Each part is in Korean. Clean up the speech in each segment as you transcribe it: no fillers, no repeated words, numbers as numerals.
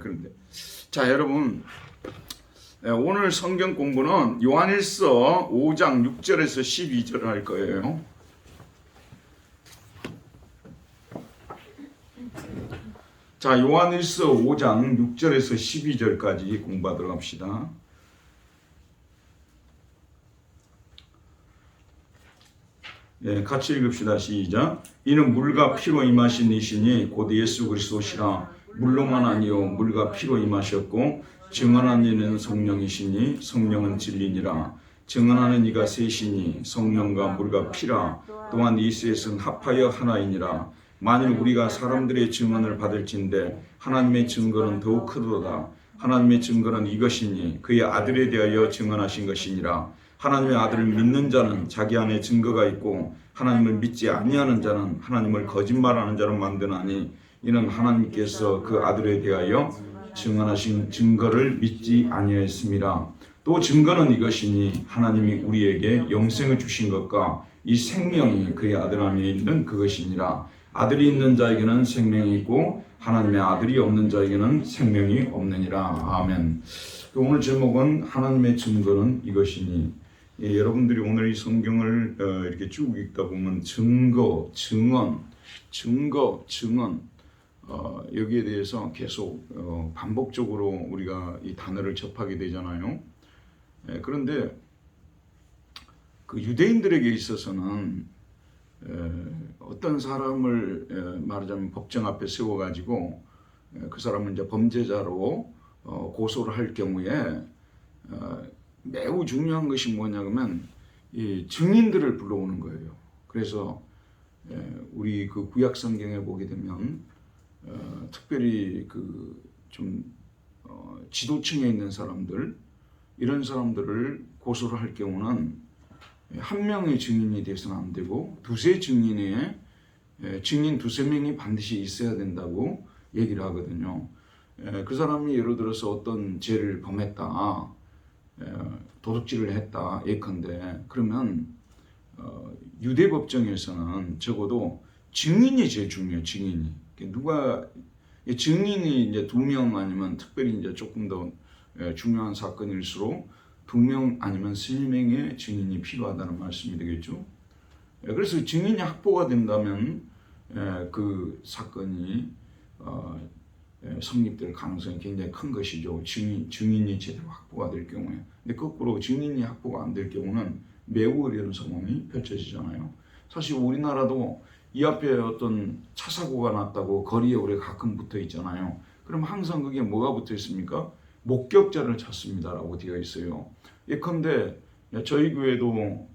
그런데 자 여러분 오늘 성경 공부는 요한일서 5장 6절에서 12절을 할 거예요. 자 요한일서 5장 6절에서 12절까지 공부하도록 합시다. 예, 같이 읽읍시다. 시작. 이는 물과 피로 임하신 이시니 곧 예수 그리스도시라. 물로만 아니요 물과 피로 임하셨고 증언한 이는 성령이시니 성령은 진리니라. 증언하는 이가 셋이니 성령과 물과 피라. 또한 이 셋은 합하여 하나이니라. 만일 우리가 사람들의 증언을 받을진대 하나님의 증거는 더욱 크도다. 하나님의 증거는 이것이니 그의 아들에 대하여 증언하신 것이니라. 하나님의 아들을 믿는 자는 자기 안에 증거가 있고 하나님을 믿지 아니하는 자는 하나님을 거짓말하는 자로 만드나니 이는 하나님께서 그 아들에 대하여 증언하신 증거를 믿지 아니하였습니다. 또 증거는 이것이니 하나님이 우리에게 영생을 주신 것과 이 생명이 그의 아들 안에 있는 그것이니라. 아들이 있는 자에게는 생명이 있고 하나님의 아들이 없는 자에게는 생명이 없느니라. 아멘. 오늘 제목은 하나님의 증거는 이것이니. 예, 여러분들이 오늘 이 성경을 이렇게 쭉 읽다 보면 증거, 증언 여기에 대해서 계속 반복적으로 우리가 이 단어를 접하게 되잖아요. 예, 그런데 그 유대인들에게 있어서는 어떤 사람을 말하자면 법정 앞에 세워가지고 그 사람을 이제 범죄자로 고소를 할 경우에 매우 중요한 것이 뭐냐면 이 증인들을 불러오는 거예요. 그래서 우리 그 구약 성경에 보게 되면 특별히 그 좀 지도층에 있는 사람들 이런 사람들을 고소를 할 경우는 한 명의 증인이 돼서는 안 되고 두세 증인의 증인 두세 명이 반드시 있어야 된다고 얘기를 하거든요. 그 사람이 예를 들어서 어떤 죄를 범했다, 도둑질을 했다 예컨대 그러면 유대 법정에서는 적어도 증인이 제일 중요해요. 증인이 누가 증인이 이제 2명 아니면 특별히 이제 조금 더 중요한 사건일수록 2명 아니면 3명의 증인이 필요하다는 말씀이 되겠죠. 그래서 증인이 확보가 된다면 그 사건이 성립될 가능성이 굉장히 큰 것이죠. 증인이 제대로 확보가 될 경우에. 근데 거꾸로 증인이 확보가 안 될 경우는 매우 어려운 상황이 펼쳐지잖아요. 사실 우리나라도 이 앞에 어떤 차 사고가 났다고 거리에 우리가 가끔 붙어 있잖아요. 그럼 항상 그게 뭐가 붙어 있습니까? 목격자를 찾습니다라고 되어 있어요. 예컨대 저희 교회도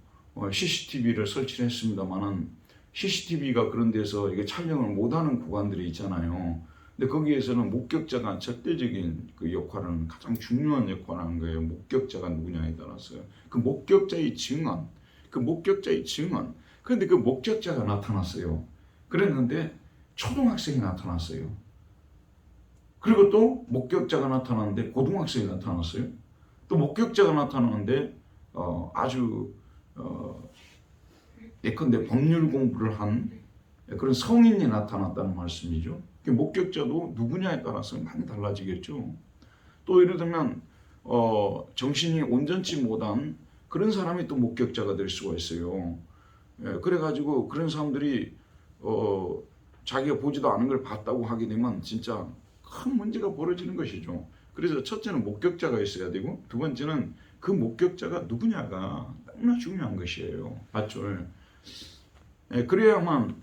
CCTV를 설치를 했습니다만은 CCTV가 그런 데서 이게 촬영을 못하는 구간들이 있잖아요. 근데 거기에서는 목격자가 절대적인 그 역할은 가장 중요한 역할을 하는 거예요. 목격자가 누구냐에 따라서요. 그 목격자의 증언. 그런데 그 목격자가 나타났어요. 그랬는데 초등학생이 나타났어요. 그리고 또 목격자가 나타났는데 고등학생이 나타났어요. 또 목격자가 나타나는데 아주 예컨대 법률 공부를 한 그런 성인이 나타났다는 말씀이죠. 목격자도 누구냐에 따라서 많이 달라지겠죠. 또 예를 들면 정신이 온전치 못한 그런 사람이 또 목격자가 될 수가 있어요. 그래가지고 그런 사람들이 자기가 보지도 않은 걸 봤다고 하게 되면 진짜 큰 문제가 벌어지는 것이죠. 그래서 첫째는 목격자가 있어야 되고 두 번째는 그 목격자가 누구냐가 너무나 중요한 것이에요. 맞죠? 그래야만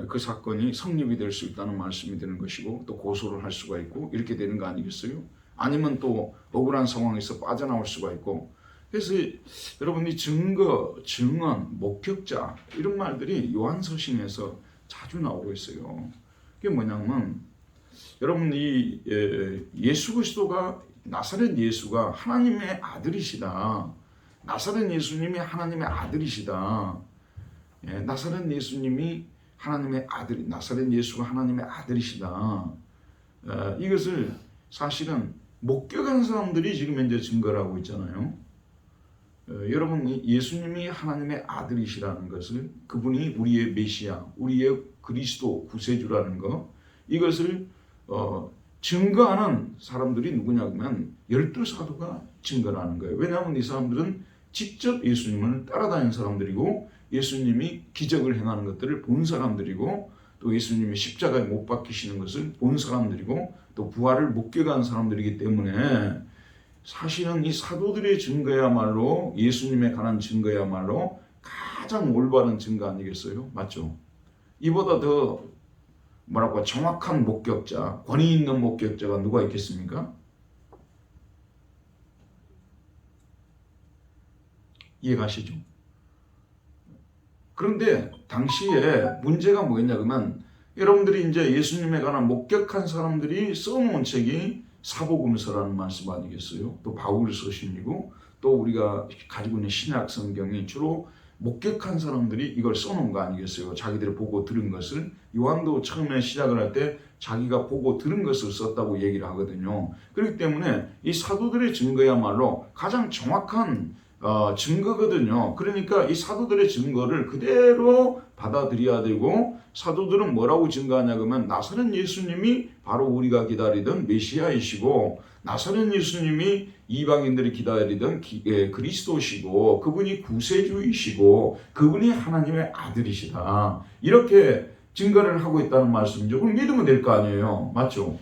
그 사건이 성립이 될 수 있다는 말씀이 되는 것이고 또 고소를 할 수가 있고 이렇게 되는 거 아니겠어요? 아니면 또 억울한 상황에서 빠져나올 수가 있고. 그래서 여러분이 증거, 증언, 목격자 이런 말들이 요한서신에서 자주 나오고 있어요. 그게 뭐냐면 여러분 이 예수 그리스도가 나사렛 예수가 하나님의 아들이시다. 나사렛 예수님이 하나님의 아들이시다. 나사렛 예수님이 하나님의 아들, 나사렛 예수가 하나님의 아들이시다. 이것을 사실은 목격한 사람들이 지금 현재 증거를 하고 있잖아요. 여러분 예수님이 하나님의 아들이시라는 것을 그분이 우리의 메시아, 우리의 그리스도 구세주라는 것 이것을 증거하는 사람들이 누구냐면 12사도가 증거를 하는 거예요. 왜냐하면 이 사람들은 직접 예수님을 따라다니는 사람들이고 예수님이 기적을 행하는 것들을 본 사람들이고 또 예수님이 십자가에 못 박히시는 것을 본 사람들이고 또 부활을 목격한 사람들이기 때문에 사실은 이 사도들의 증거야말로 예수님에 관한 증거야말로 가장 올바른 증거 아니겠어요? 맞죠? 이보다 더 뭐라고 정확한 목격자, 권위 있는 목격자가 누가 있겠습니까? 이해가시죠? 그런데 당시에 문제가 뭐였냐 그러면 여러분들이 이제 예수님에 관한 목격한 사람들이 써놓은 책이 사복음서라는 말씀 아니겠어요? 또 바울서신이고 또 우리가 가지고 있는 신약 성경이 주로 목격한 사람들이 이걸 써놓은 거 아니겠어요? 자기들이 보고 들은 것을. 요한도 처음에 시작을 할 때 자기가 보고 들은 것을 썼다고 얘기를 하거든요. 그렇기 때문에 이 사도들의 증거야말로 가장 정확한 증거거든요. 그러니까 이 사도들의 증거를 그대로 받아들여야 되고 사도들은 뭐라고 증거하냐 그러면 나사렛 예수님이 바로 우리가 기다리던 메시아이시고 나사렛 예수님이 이방인들이 기다리던 그리스도시고 그분이 구세주이시고 그분이 하나님의 아들이시다. 이렇게 증거를 하고 있다는 말씀이죠. 그럼 믿으면 될 거 아니에요. 맞죠?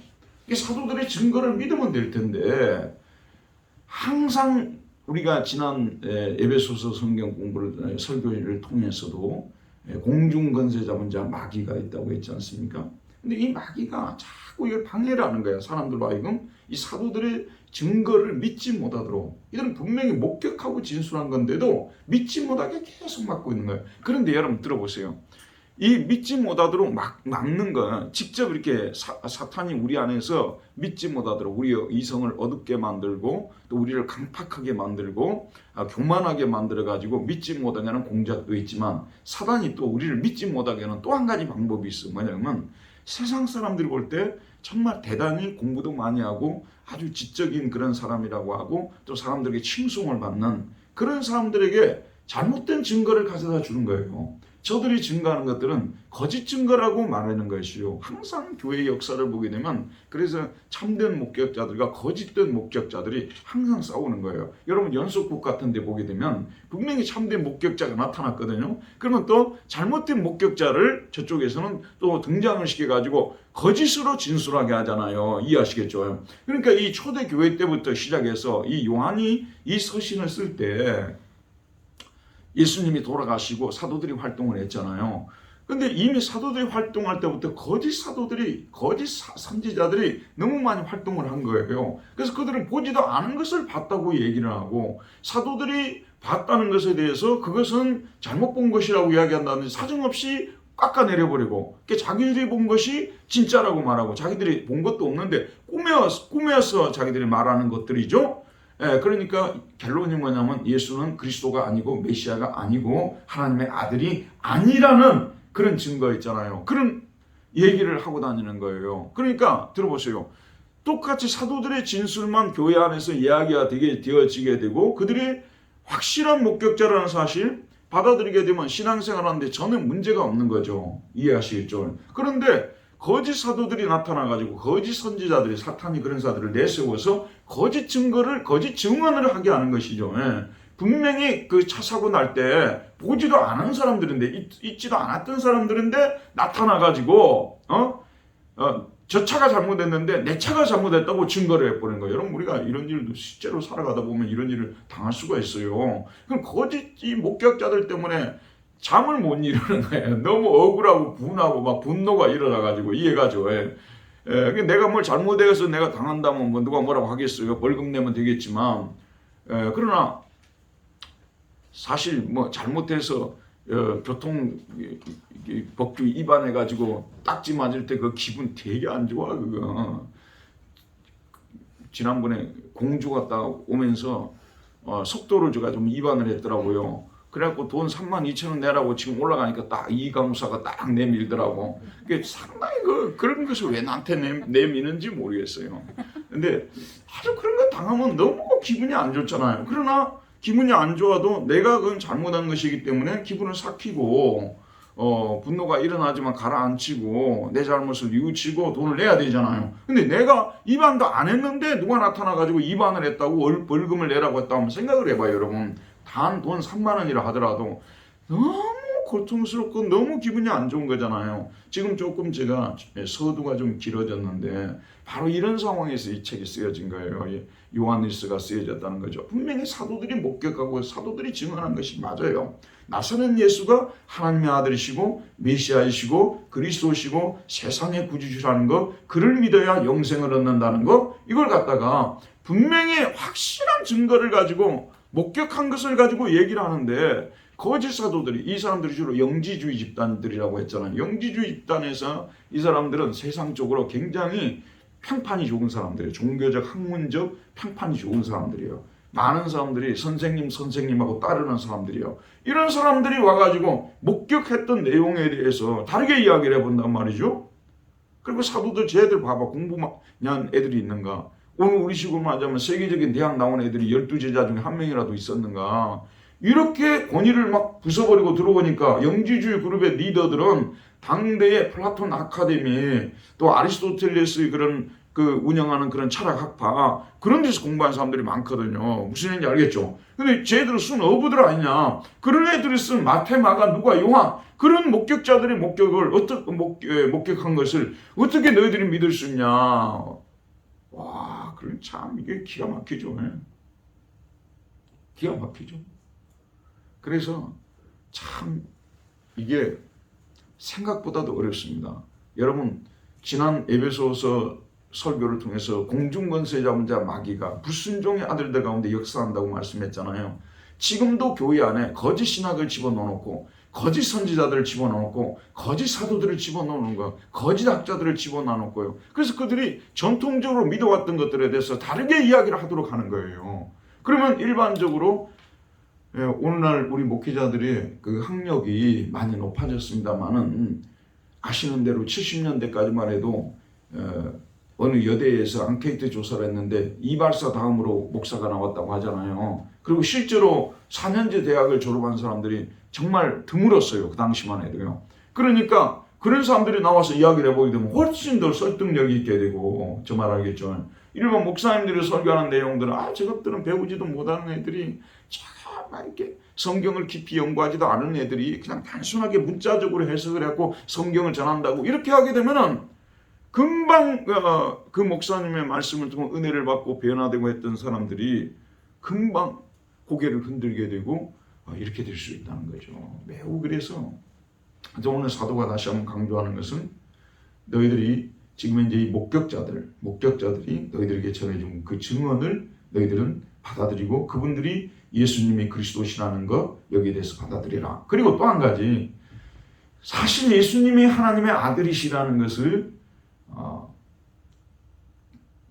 사도들의 증거를 믿으면 될 텐데 항상 우리가 지난 에베소서 성경 공부를 설교를 통해서도 공중건세 잡은 자 마귀가 있다고 했지 않습니까? 근데 이 마귀가 자꾸 이걸 방해를 하는 거야. 사람들로 하여금 이 사도들의 증거를 믿지 못하도록. 이들은 분명히 목격하고 진술한 건데도 믿지 못하게 계속 막고 있는 거예요. 그런데 여러분 들어보세요. 이 믿지 못하도록 막는 거 직접 이렇게 사탄이 우리 안에서 믿지 못하도록 우리의 이성을 어둡게 만들고 또 우리를 강팍하게 만들고 교만하게 만들어가지고 믿지 못하게 하는 공작도 있지만 사단이 또 우리를 믿지 못하게 하는 또 한 가지 방법이 있어요. 뭐냐면 세상 사람들이 볼 때 정말 대단히 공부도 많이 하고 아주 지적인 그런 사람이라고 하고 또 사람들에게 칭송을 받는 그런 사람들에게 잘못된 증거를 가져다 주는 거예요. 저들이 증거하는 것들은 거짓 증거라고 말하는 것이요. 항상 교회의 역사를 보게 되면 그래서 참된 목격자들과 거짓된 목격자들이 항상 싸우는 거예요. 여러분 연속국 같은 데 보게 되면 분명히 참된 목격자가 나타났거든요. 그러면 또 잘못된 목격자를 저쪽에서는 또 등장을 시켜가지고 거짓으로 진술하게 하잖아요. 이해하시겠죠? 그러니까 이 초대 교회 때부터 시작해서 이 요한이 이 서신을 쓸 때 예수님이 돌아가시고 사도들이 활동을 했잖아요. 근데 이미 사도들이 활동할 때부터 거짓 사도들이, 거짓 선지자들이 너무 많이 활동을 한 거예요. 그래서 그들은 보지도 않은 것을 봤다고 얘기를 하고 사도들이 봤다는 것에 대해서 그것은 잘못 본 것이라고 이야기한다는데 사정없이 깎아내려버리고 자기들이 본 것이 진짜라고 말하고 자기들이 본 것도 없는데 꾸며서 자기들이 말하는 것들이죠. 그러니까 결론이 뭐냐면 예수는 그리스도가 아니고 메시아가 아니고 하나님의 아들이 아니라는 그런 증거 있잖아요. 그런 얘기를 하고 다니는 거예요. 그러니까 들어보세요. 똑같이 사도들의 진술만 교회 안에서 이야기가 되어지게 되고 그들이 확실한 목격자라는 사실 받아들이게 되면 신앙생활하는데 전혀 문제가 없는 거죠. 이해하시겠죠? 그런데 거짓 사도들이 나타나가지고 거짓 선지자들이 사탄이 그런 사들을 내세워서 거짓 증거를 거짓 증언을 하게 하는 것이죠. 분명히 그 차 사고 날 때 보지도 않은 사람들인데 있지도 않았던 사람들인데 나타나가지고 저 차가 잘못했는데 내 차가 잘못했다고 증거를 해버리는 거예요. 여러분 우리가 이런 일도 실제로 살아가다 보면 이런 일을 당할 수가 있어요. 그럼 거짓 이 목격자들 때문에 잠을 못 이루는 거예요. 너무 억울하고 분하고 막 분노가 일어나가지고 이해가죠. 내가 뭘 잘못해서 내가 당한다면 뭐 누가 뭐라고 하겠어요. 벌금 내면 되겠지만 그러나 사실 뭐 잘못해서 교통 법규 위반해가지고 딱지 맞을 때 그 기분 되게 안 좋아. 그거 지난번에 공주 갔다 오면서 속도를 제가 좀 위반을 했더라고요. 그래갖고 돈 32,000원 내라고 지금 올라가니까 딱 이강무사가 딱 내밀더라고. 그게 상당히 그런 것을 왜 나한테 내미는지 모르겠어요. 근데 아주 그런 거 당하면 너무 기분이 안 좋잖아요. 그러나 기분이 안 좋아도 내가 그건 잘못한 것이기 때문에 기분을 삭히고 분노가 일어나지만 가라앉히고 내 잘못을 뉘우치고 돈을 내야 되잖아요. 근데 내가 입안도 안 했는데 누가 나타나가지고 입안을 했다고 벌금을 내라고 했다고 하면 생각을 해봐요, 여러분. 단 돈 3만 원이라 하더라도 너무 고통스럽고 너무 기분이 안 좋은 거잖아요. 지금 조금 제가 서두가 좀 길어졌는데 바로 이런 상황에서 이 책이 쓰여진 거예요. 요한일서가 쓰여졌다는 거죠. 분명히 사도들이 목격하고 사도들이 증언한 것이 맞아요. 나사렛 예수가 하나님의 아들이시고 메시아이시고 그리스도시고 세상의 구주시라는 것, 그를 믿어야 영생을 얻는다는 것, 이걸 갖다가 분명히 확실한 증거를 가지고 목격한 것을 가지고 얘기를 하는데, 거짓 사도들이, 이 사람들이 주로 영지주의 집단들이라고 했잖아요. 영지주의 집단에서 이 사람들은 세상적으로 굉장히 평판이 좋은 사람들이에요. 종교적, 학문적 평판이 좋은 사람들이에요. 많은 사람들이 선생님하고 따르는 사람들이에요. 이런 사람들이 와가지고 목격했던 내용에 대해서 다르게 이야기를 해본단 말이죠. 그리고 사도들 쟤들 봐봐, 공부만 애들이 있는가? 오늘 우리 식으로 말하자면 세계적인 대학 나온 애들이 12제자 중에 한 명이라도 있었는가? 이렇게 권위를 막 부숴버리고 들어오니까 영지주의 그룹의 리더들은 당대의 플라톤 아카데미, 또 아리스토텔레스의 그런 운영하는 그런 철학 학파, 그런 데서 공부한 사람들이 많거든요. 무슨 얘기인지 알겠죠? 근데 쟤들은 쓴 어부들 아니냐? 그런 애들이 쓴 마태, 마가, 누가, 요한, 그런 목격자들의 목격을 목격한 것을 어떻게 너희들이 믿을 수 있냐? 와, 그럼 참 이게 기가 막히죠. 기가 막히죠. 그래서 참 이게 생각보다도 어렵습니다. 여러분, 지난 에베소서 설교를 통해서 공중권세자분자 마귀가 불순종의 아들들 가운데 역사한다고 말씀했잖아요. 지금도 교회 안에 거짓 신학을 집어넣어놓고 거짓 선지자들을 집어넣어놓고 거짓 사도들을 집어넣는 거, 거짓 학자들을 집어넣어놓고요. 그래서 그들이 전통적으로 믿어왔던 것들에 대해서 다르게 이야기를 하도록 하는 거예요. 그러면 일반적으로 오늘날 우리 목회자들의 그 학력이 많이 높아졌습니다만은, 아시는 대로 70년대까지만 해도 어느 여대에서 앙케이트 조사를 했는데 이발사 다음으로 목사가 나왔다고 하잖아요. 그리고 실제로 4년제 대학을 졸업한 사람들이 정말 드물었어요. 그 당시만 해도요. 그러니까 그런 사람들이 나와서 이야기를 해보게 되면 훨씬 더 설득력이 있게 되고, 저 말 알겠죠? 일반 목사님들이 설교하는 내용들은 저것들은 배우지도 못하는 애들이 막 이렇게 성경을 깊이 연구하지도 않은 애들이 그냥 단순하게 문자적으로 해석을 했고 성경을 전한다고 이렇게 하게 되면은 금방 그 목사님의 말씀을 통해 은혜를 받고 변화되고 했던 사람들이 금방 고개를 흔들게 되고 이렇게 될 수 있다는 거죠. 매우 그래서 오늘 사도가 다시 한번 강조하는 것은, 너희들이 지금 이제 이 목격자들이 너희들에게 전해준 그 증언을 너희들은 받아들이고 그분들이 예수님이 그리스도시라는 것, 여기에 대해서 받아들여라. 그리고 또 한 가지, 사실 예수님이 하나님의 아들이시라는 것을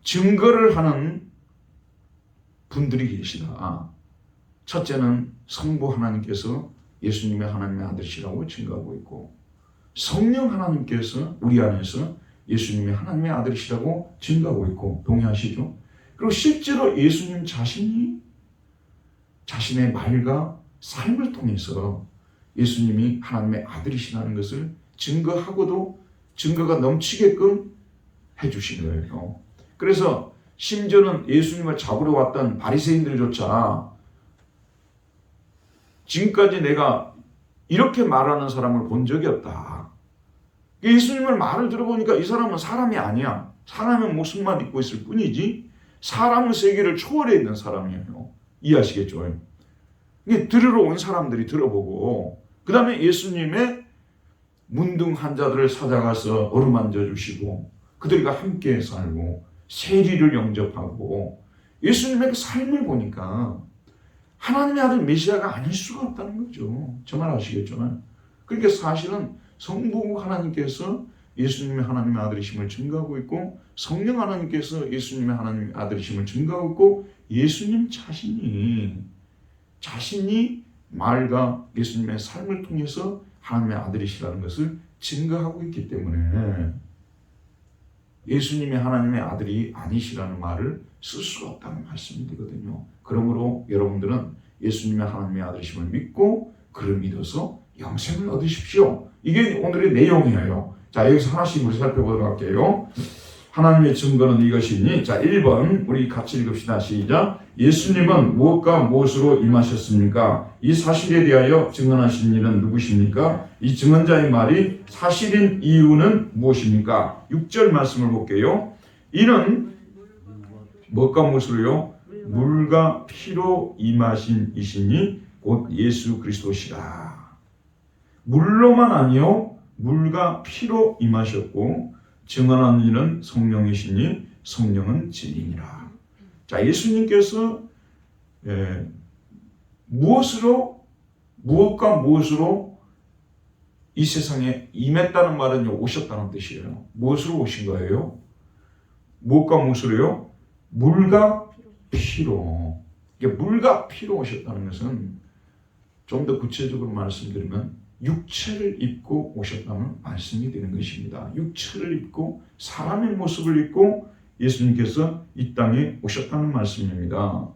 증거를 하는 분들이 계시다. 첫째는 성부 하나님께서 예수님의 하나님의 아들이시라고 증거하고 있고, 성령 하나님께서 우리 안에서 예수님의 하나님의 아들이시라고 증거하고 있고, 동의하시죠? 그리고 실제로 예수님 자신이 자신의 말과 삶을 통해서 예수님이 하나님의 아들이시라는 것을 증거하고도 증거가 넘치게끔 해주신 거예요. 그래서 심지어는 예수님을 잡으러 왔던 바리새인들조차 지금까지 내가 이렇게 말하는 사람을 본 적이 없다. 예수님의 말을 들어보니까 이 사람은 사람이 아니야. 사람의 모습만 입고 있을 뿐이지 사람의 세계를 초월해 있는 사람이에요. 이해하시겠죠? 이게 들으러 온 사람들이 들어보고, 그 다음에 예수님의 문둥 환자들을 찾아가서 어루만져 주시고 그들과 함께 살고 세리를 영접하고, 예수님의 그 삶을 보니까 하나님의 아들 메시아가 아닐 수가 없다는 거죠. 저 말 아시겠죠? 그러니까 사실은 성부 하나님께서 예수님의 하나님의 아들이심을 증거하고 있고, 성령 하나님께서 예수님의 하나님의 아들이심을 증거하고 있고, 예수님 자신이 말과 예수님의 삶을 통해서 하나님의 아들이시라는 것을 증거하고 있기 때문에 예수님의 하나님의 아들이 아니시라는 말을 쓸 수가 없다는 말씀이거든요. 그러므로 여러분들은 예수님의 하나님의 아들이심을 믿고 그를 믿어서 영생을 얻으십시오. 이게 오늘의 내용이에요. 자, 여기서 하나씩 우리 살펴보도록 할게요. 하나님의 증거는 이것이니, 자, 1번 우리 같이 읽읍시다. 시작. 예수님은 무엇과 무엇으로 임하셨습니까? 이 사실에 대하여 증언하신 이는 누구십니까? 이 증언자의 말이 사실인 이유는 무엇입니까? 6절 말씀을 볼게요. 이는 무엇과 무엇으로요? 물과 피로 임하신 이시니 곧 예수 그리스도시라. 물로만 아니요 물과 피로 임하셨고 증언하는 이는 성령이시니 성령은 진리니라. 자, 예수님께서 무엇과 무엇으로 이 세상에 임했다는 말은요, 오셨다는 뜻이에요. 무엇으로 오신 거예요? 무엇과 무엇으로요? 물과 피로. 물과 피로 오셨다는 것은 좀 더 구체적으로 말씀드리면 육체를 입고 오셨다는 말씀이 되는 것입니다. 육체를 입고 사람의 모습을 입고 예수님께서 이 땅에 오셨다는 말씀입니다.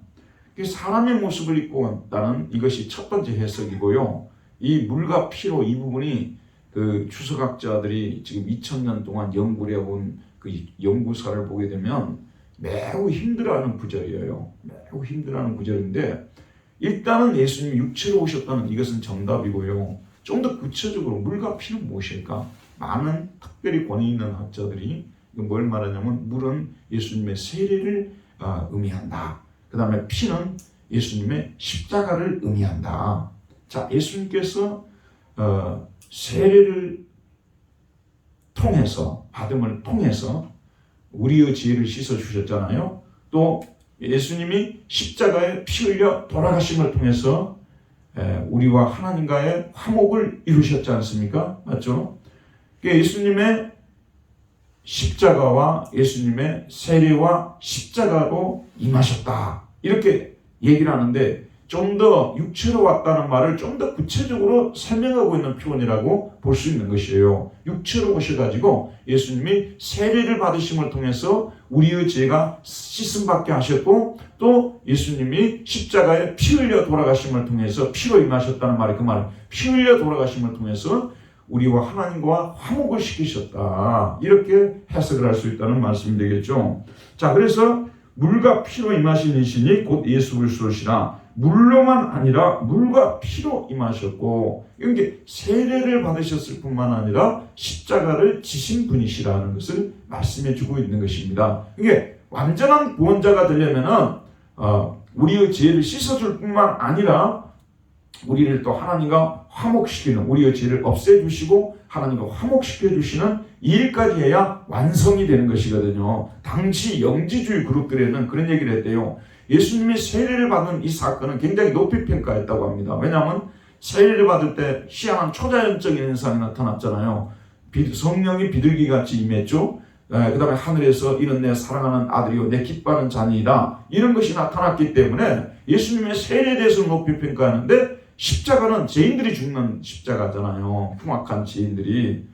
사람의 모습을 입고 왔다는 이것이 첫 번째 해석이고요. 이 물과 피로 이 부분이 그 주석학자들이 지금 2000년 동안 연구를 해온 그 연구사를 보게 되면 매우 힘들어하는 구절이에요. 매우 힘들어하는 구절인데 일단은 예수님이 육체로 오셨다는 이것은 정답이고요. 좀 더 구체적으로 물과 피는 무엇일까? 많은 특별히 권위 있는 학자들이 뭘 말하냐면 물은 예수님의 세례를 의미한다. 그 다음에 피는 예수님의 십자가를 의미한다. 자, 예수님께서 세례를 통해서 받음을 통해서 우리의 죄를 씻어주셨잖아요. 또 예수님이 십자가에 피 흘려 돌아가심을 통해서 우리와 하나님과의 화목을 이루셨지 않습니까? 맞죠? 예수님의 십자가와 예수님의 세례와 십자가로 임하셨다. 이렇게 얘기를 하는데 좀 더 육체로 왔다는 말을 좀 더 구체적으로 설명하고 있는 표현이라고 볼 수 있는 것이에요. 육체로 오셔가지고 예수님이 세례를 받으심을 통해서 우리의 죄가 씻음받게 하셨고 또 예수님이 십자가에 피 흘려 돌아가심을 통해서 피로 임하셨다는 말이 그 말, 피 흘려 돌아가심을 통해서 우리와 하나님과 화목을 시키셨다. 이렇게 해석을 할 수 있다는 말씀이 되겠죠. 자, 그래서 물과 피로 임하신 이시니 곧 예수 그리스도시라. 물로만 아니라 물과 피로 임하셨고 이게 세례를 받으셨을 뿐만 아니라 십자가를 지신 분이시라는 것을 말씀해 주고 있는 것입니다. 이게 완전한 구원자가 되려면은 우리의 죄를 씻어줄 뿐만 아니라 우리를 또 하나님과 화목시키는 우리의 죄를 없애주시고 하나님과 화목시켜 주시는 이 일까지 해야 완성이 되는 것이거든요. 당시 영지주의 그룹들에는 그런 얘기를 했대요. 예수님이 세례를 받은 이 사건은 굉장히 높이 평가했다고 합니다. 왜냐하면 세례를 받을 때 희한한 초자연적인 현상이 나타났잖아요. 성령이 비둘기같이 임했죠. 그 다음에 하늘에서 이는 내 사랑하는 아들이요 내 기뻐하는 자녀이다. 이런 것이 나타났기 때문에 예수님의 세례에 대해서 높이 평가하는데 십자가는 죄인들이 죽는 십자가잖아요. 흉악한 죄인들이.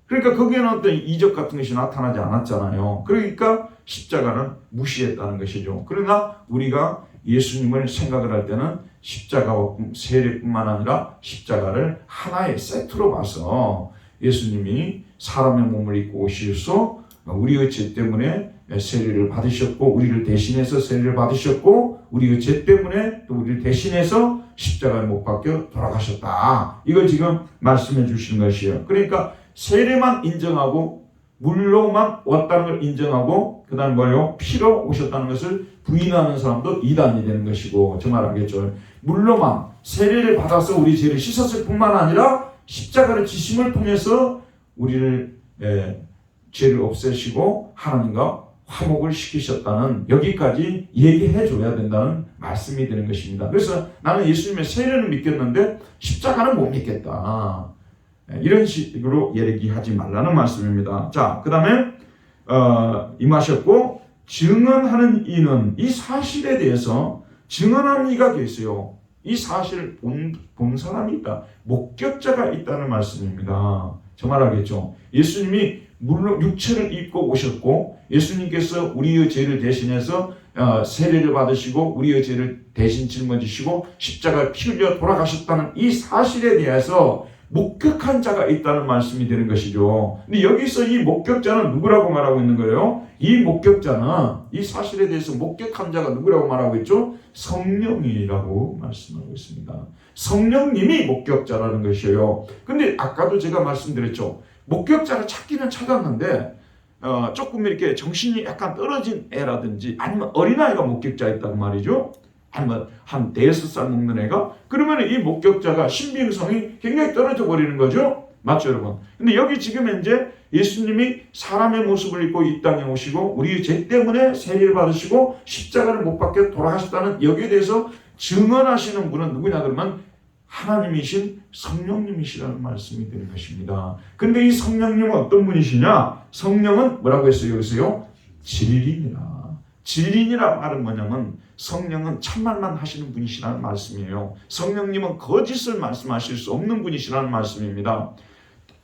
그러니까 거기에는 어떤 이적 같은 것이 나타나지 않았잖아요. 그러니까 십자가는 무시했다는 것이죠. 그러나 우리가 예수님을 생각을 할 때는 십자가와 세례뿐만 아니라 십자가를 하나의 세트로 봐서 예수님이 사람의 몸을 입고 오셔서 우리의 죄 때문에 세례를 받으셨고 우리를 대신해서 세례를 받으셨고 우리의 죄 때문에 또 우리를 대신해서 십자가에 못 박혀 돌아가셨다. 이걸 지금 말씀해 주시는 것이에요. 그러니까 세례만 인정하고 물로만 왔다는 걸 인정하고 그 다음에 뭐요? 피로 오셨다는 것을 부인하는 사람도 이단이 되는 것이고 저 말 알겠죠? 물로만 세례를 받아서 우리 죄를 씻었을 뿐만 아니라 십자가를 지심을 통해서 우리를 죄를 없애시고 하나님과 화목을 시키셨다는 여기까지 얘기해 줘야 된다는 말씀이 되는 것입니다. 그래서 나는 예수님의 세례는 믿겠는데 십자가는 못 믿겠다. 이런 식으로 얘기하지 말라는 말씀입니다. 자, 그 다음에 임하셨고 증언하는 이는 이 사실에 대해서 증언하는 이가 계세요. 이 사실을 본 사람이 있다. 목격자가 있다는 말씀입니다. 저 말 알겠죠? 예수님이 물론 육체를 입고 오셨고 예수님께서 우리의 죄를 대신해서 세례를 받으시고 우리의 죄를 대신 짊어지시고 십자가에 피 흘려 돌아가셨다는 이 사실에 대해서 목격한 자가 있다는 말씀이 되는 것이죠. 근데 여기서 이 목격자는 누구라고 말하고 있는 거예요? 이 목격자는 이 사실에 대해서 목격한 자가 누구라고 말하고 있죠? 성령이라고 말씀하고 있습니다. 성령님이 목격자라는 것이에요. 근데 아까도 제가 말씀드렸죠. 목격자를 찾기는 찾았는데 조금 이렇게 정신이 약간 떨어진 애라든지 아니면 어린아이가 목격자였단 말이죠. 아니면 한 5살 먹는 애가 그러면 이 목격자가 신빙성이 굉장히 떨어져 버리는 거죠. 맞죠 여러분? 근데 여기 지금 현재 예수님이 사람의 모습을 입고 이 땅에 오시고 우리 죄 때문에 세례를 받으시고 십자가를 못 박혀 돌아가셨다는 여기에 대해서 증언하시는 분은 누구냐 그러면 하나님이신 성령님이시라는 말씀이 되는 것입니다. 근데 이 성령님은 어떤 분이시냐? 성령은 뭐라고 했어요? 여기서요? 진리니라. 진리니라 말은 뭐냐면 성령은 참말만 하시는 분이시라는 말씀이에요. 성령님은 거짓을 말씀하실 수 없는 분이시라는 말씀입니다.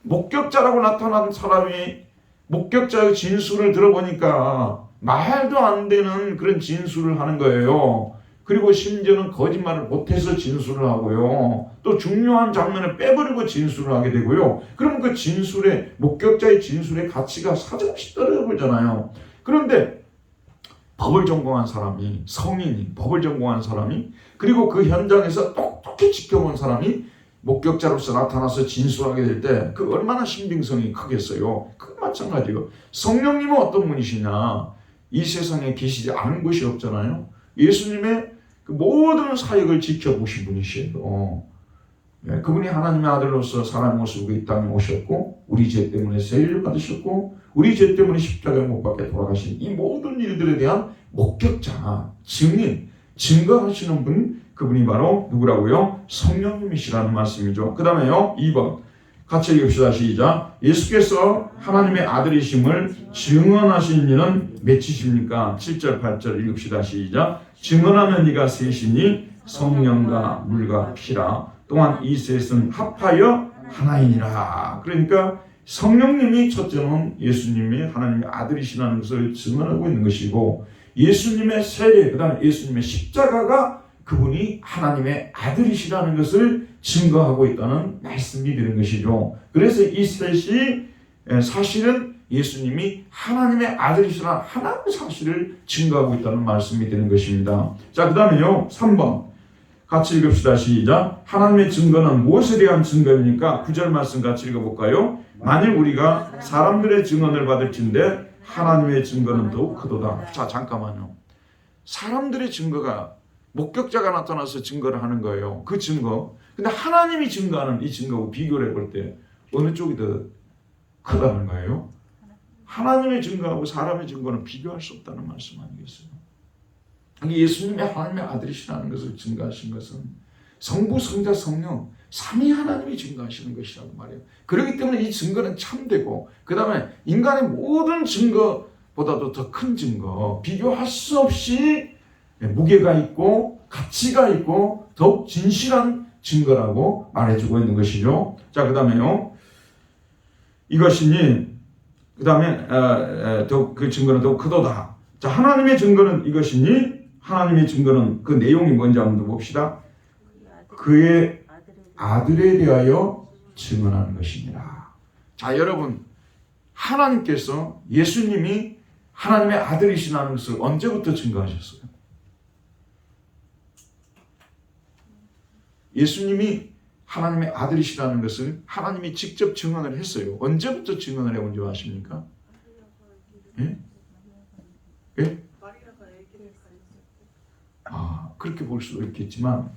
목격자라고 나타난 사람이 목격자의 진술을 들어보니까 말도 안 되는 그런 진술을 하는 거예요. 그리고 심지어는 거짓말을 못해서 진술을 하고요. 또 중요한 장면을 빼버리고 진술을 하게 되고요. 그러면 그 진술의 목격자의 진술의 가치가 사정없이 떨어져 버리잖아요. 그런데 법을 전공한 사람이 성인이 법을 전공한 사람이 그리고 그 현장에서 똑똑히 지켜본 사람이 목격자로서 나타나서 진술하게 될 때 그 얼마나 신빙성이 크겠어요. 그 마찬가지고 성령님은 어떤 분이시냐? 이 세상에 계시지 않은 것이 없잖아요. 예수님의 그 모든 사역을 지켜보신 분이시에요. 네, 그분이 하나님의 아들로서 사람의 모습으로 이 땅에 오셨고 우리 죄 때문에 세례를 받으셨고 우리 죄 때문에 십자가에 못 박혀 돌아가신 이 모든 일들에 대한 목격자, 증인, 증거하시는 분 그분이 바로 누구라고요? 성령님이시라는 말씀이죠. 그 다음에요 2번 같이 읽읍시다. 시작. 예수께서 하나님의 아들이심을 증언하신 이는 몇이십니까? 7절 8절 읽읍시다. 시작. 증언하는 이가 셋이니 성령과 물과 피라. 또한 이 셋은 합하여 하나이니라. 그러니까 성령님이 첫째는 예수님이 하나님의 아들이시라는 것을 증언하고 있는 것이고 예수님의 세례 그 다음에 예수님의 십자가가 그분이 하나님의 아들이시라는 것을 증거하고 있다는 말씀이 되는 것이죠. 그래서 이 셋이 사실은 예수님이 하나님의 아들이시라는 하나님의 사실을 증거하고 있다는 말씀이 되는 것입니다. 자, 그 다음에요 3번 같이 읽읍시다. 시작. 하나님의 증거는 무엇에 대한 증거입니까? 9절 말씀 같이 읽어볼까요? 만일 우리가 사람들의 증언을 받을진대 하나님의 증거는 더욱 크도다. 자, 잠깐만요. 사람들의 증거가 목격자가 나타나서 증거를 하는 거예요. 그 증거. 근데 하나님이 증거하는 이 증거하고 비교를 해볼 때 어느 쪽이 더 크다는 거예요? 하나님의 증거하고 사람의 증거는 비교할 수 없다는 말씀 아니겠어요? 예수님이 하나님의 아들이시라는 것을 증거하신 것은 성부, 성자, 성령 삼위 하나님이 증거하시는 것이라고 말해요. 그렇기 때문에 이 증거는 참되고 그 다음에 인간의 모든 증거보다도 더 큰 증거, 비교할 수 없이 무게가 있고 가치가 있고 더욱 진실한 증거라고 말해주고 있는 것이죠. 자, 그 다음에요. 이것이니 그 다음에 그 증거는 더욱 크도다. 자, 하나님의 증거는 이것이니 하나님의 증거는 그 내용이 뭔지 한번 봅시다. 그의 아들에 대하여 증언하는 것이니라. 자, 여러분 하나님께서 예수님이 하나님의 아들이시라는 것을 언제부터 증거하셨어요? 예수님이 하나님의 아들이시라는 것을 하나님이 직접 증언을 했어요. 언제부터 증언을 해온 줄 아십니까? 예? 예? 그렇게 볼 수도 있겠지만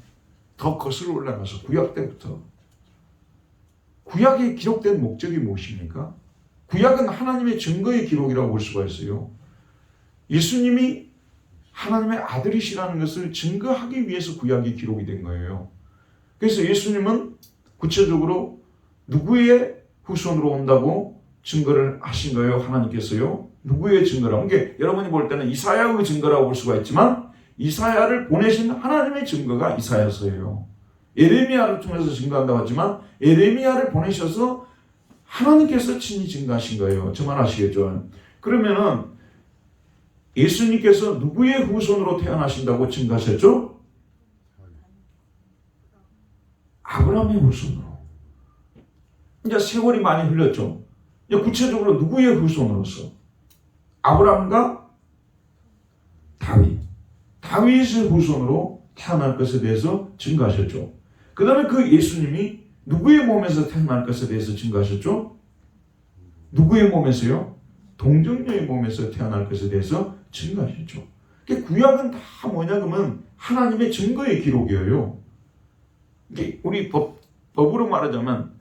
더 거슬러 올라가서 구약 때부터 구약에 기록된 목적이 무엇입니까? 구약은 하나님의 증거의 기록이라고 볼 수가 있어요. 예수님이 하나님의 아들이시라는 것을 증거하기 위해서 구약이 기록이 된 거예요. 그래서 예수님은 구체적으로 누구의 후손으로 온다고 증거를 하신 거예요? 하나님께서요? 누구의 증거라고? 그러니까 여러분이 볼 때는 이사야의 증거라고 볼 수가 있지만 이사야를 보내신 하나님의 증거가 이사야서예요. 예레미야를 통해서 증거한다고 하지만 예레미야를 보내셔서 하나님께서 친히 증거하신 거예요. 저만 아시겠죠? 그러면은 예수님께서 누구의 후손으로 태어나신다고 증거하셨죠? 아브라함의 후손으로. 이제 세월이 많이 흘렀죠. 이제 구체적으로 누구의 후손으로서? 아브라함과 다윗의 후손으로 태어날 것에 대해서 증거하셨죠. 그 다음에 그 예수님이 누구의 몸에서 태어날 것에 대해서 증거하셨죠? 누구의 몸에서요? 동정녀의 몸에서 태어날 것에 대해서 증거하셨죠. 구약은 다 뭐냐 그러면 하나님의 증거의 기록이에요. 우리 법으로 말하자면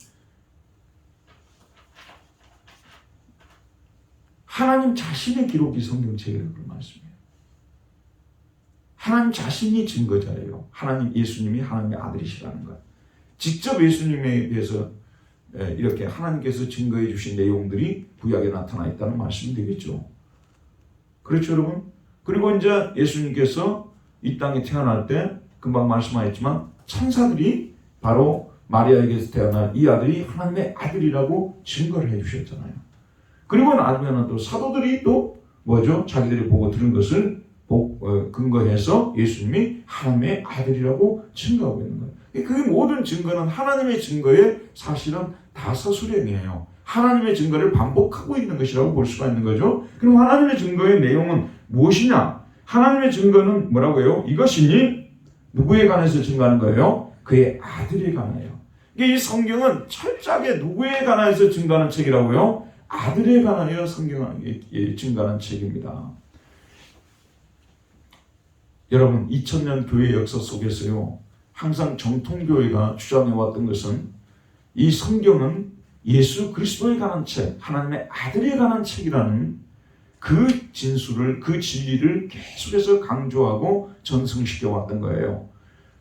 하나님 자신의 기록이 성경책이라고 말씀해요. 하나님 자신이 증거자예요. 하나님 예수님이 하나님의 아들이시라는 것. 직접 예수님에 대해서 이렇게 하나님께서 증거해 주신 내용들이 구약에 나타나 있다는 말씀이 되겠죠. 그렇죠, 여러분? 그리고 이제 예수님께서 이 땅에 태어날 때 금방 말씀하셨지만 천사들이 바로 마리아에게서 태어난 이 아들이 하나님의 아들이라고 증거를 해 주셨잖아요. 그리고 나중에는 또 사도들이 또 뭐죠? 자기들이 보고 들은 것을 근거해서 예수님이 하나님의 아들이라고 증거하고 있는 거예요. 그 모든 증거는 하나님의 증거에 사실은 다서술행이에요. 하나님의 증거를 반복하고 있는 것이라고 볼 수가 있는 거죠. 그럼 하나님의 증거의 내용은 무엇이냐? 하나님의 증거는 뭐라고요? 이것이니 누구에 관해서 증거하는 거예요? 그의 아들에 관하여. 이 성경은 철저하게 누구에 관해서 증거하는 책이라고요? 아들에 관하여 성경은 증거하는 책입니다. 여러분 2000년 교회 역사 속에서요 항상 정통교회가 주장해왔던 것은 이 성경은 예수 그리스도에 관한 책, 하나님의 아들에 관한 책이라는 그 진술을, 그 진리를 계속해서 강조하고 전승시켜 왔던 거예요.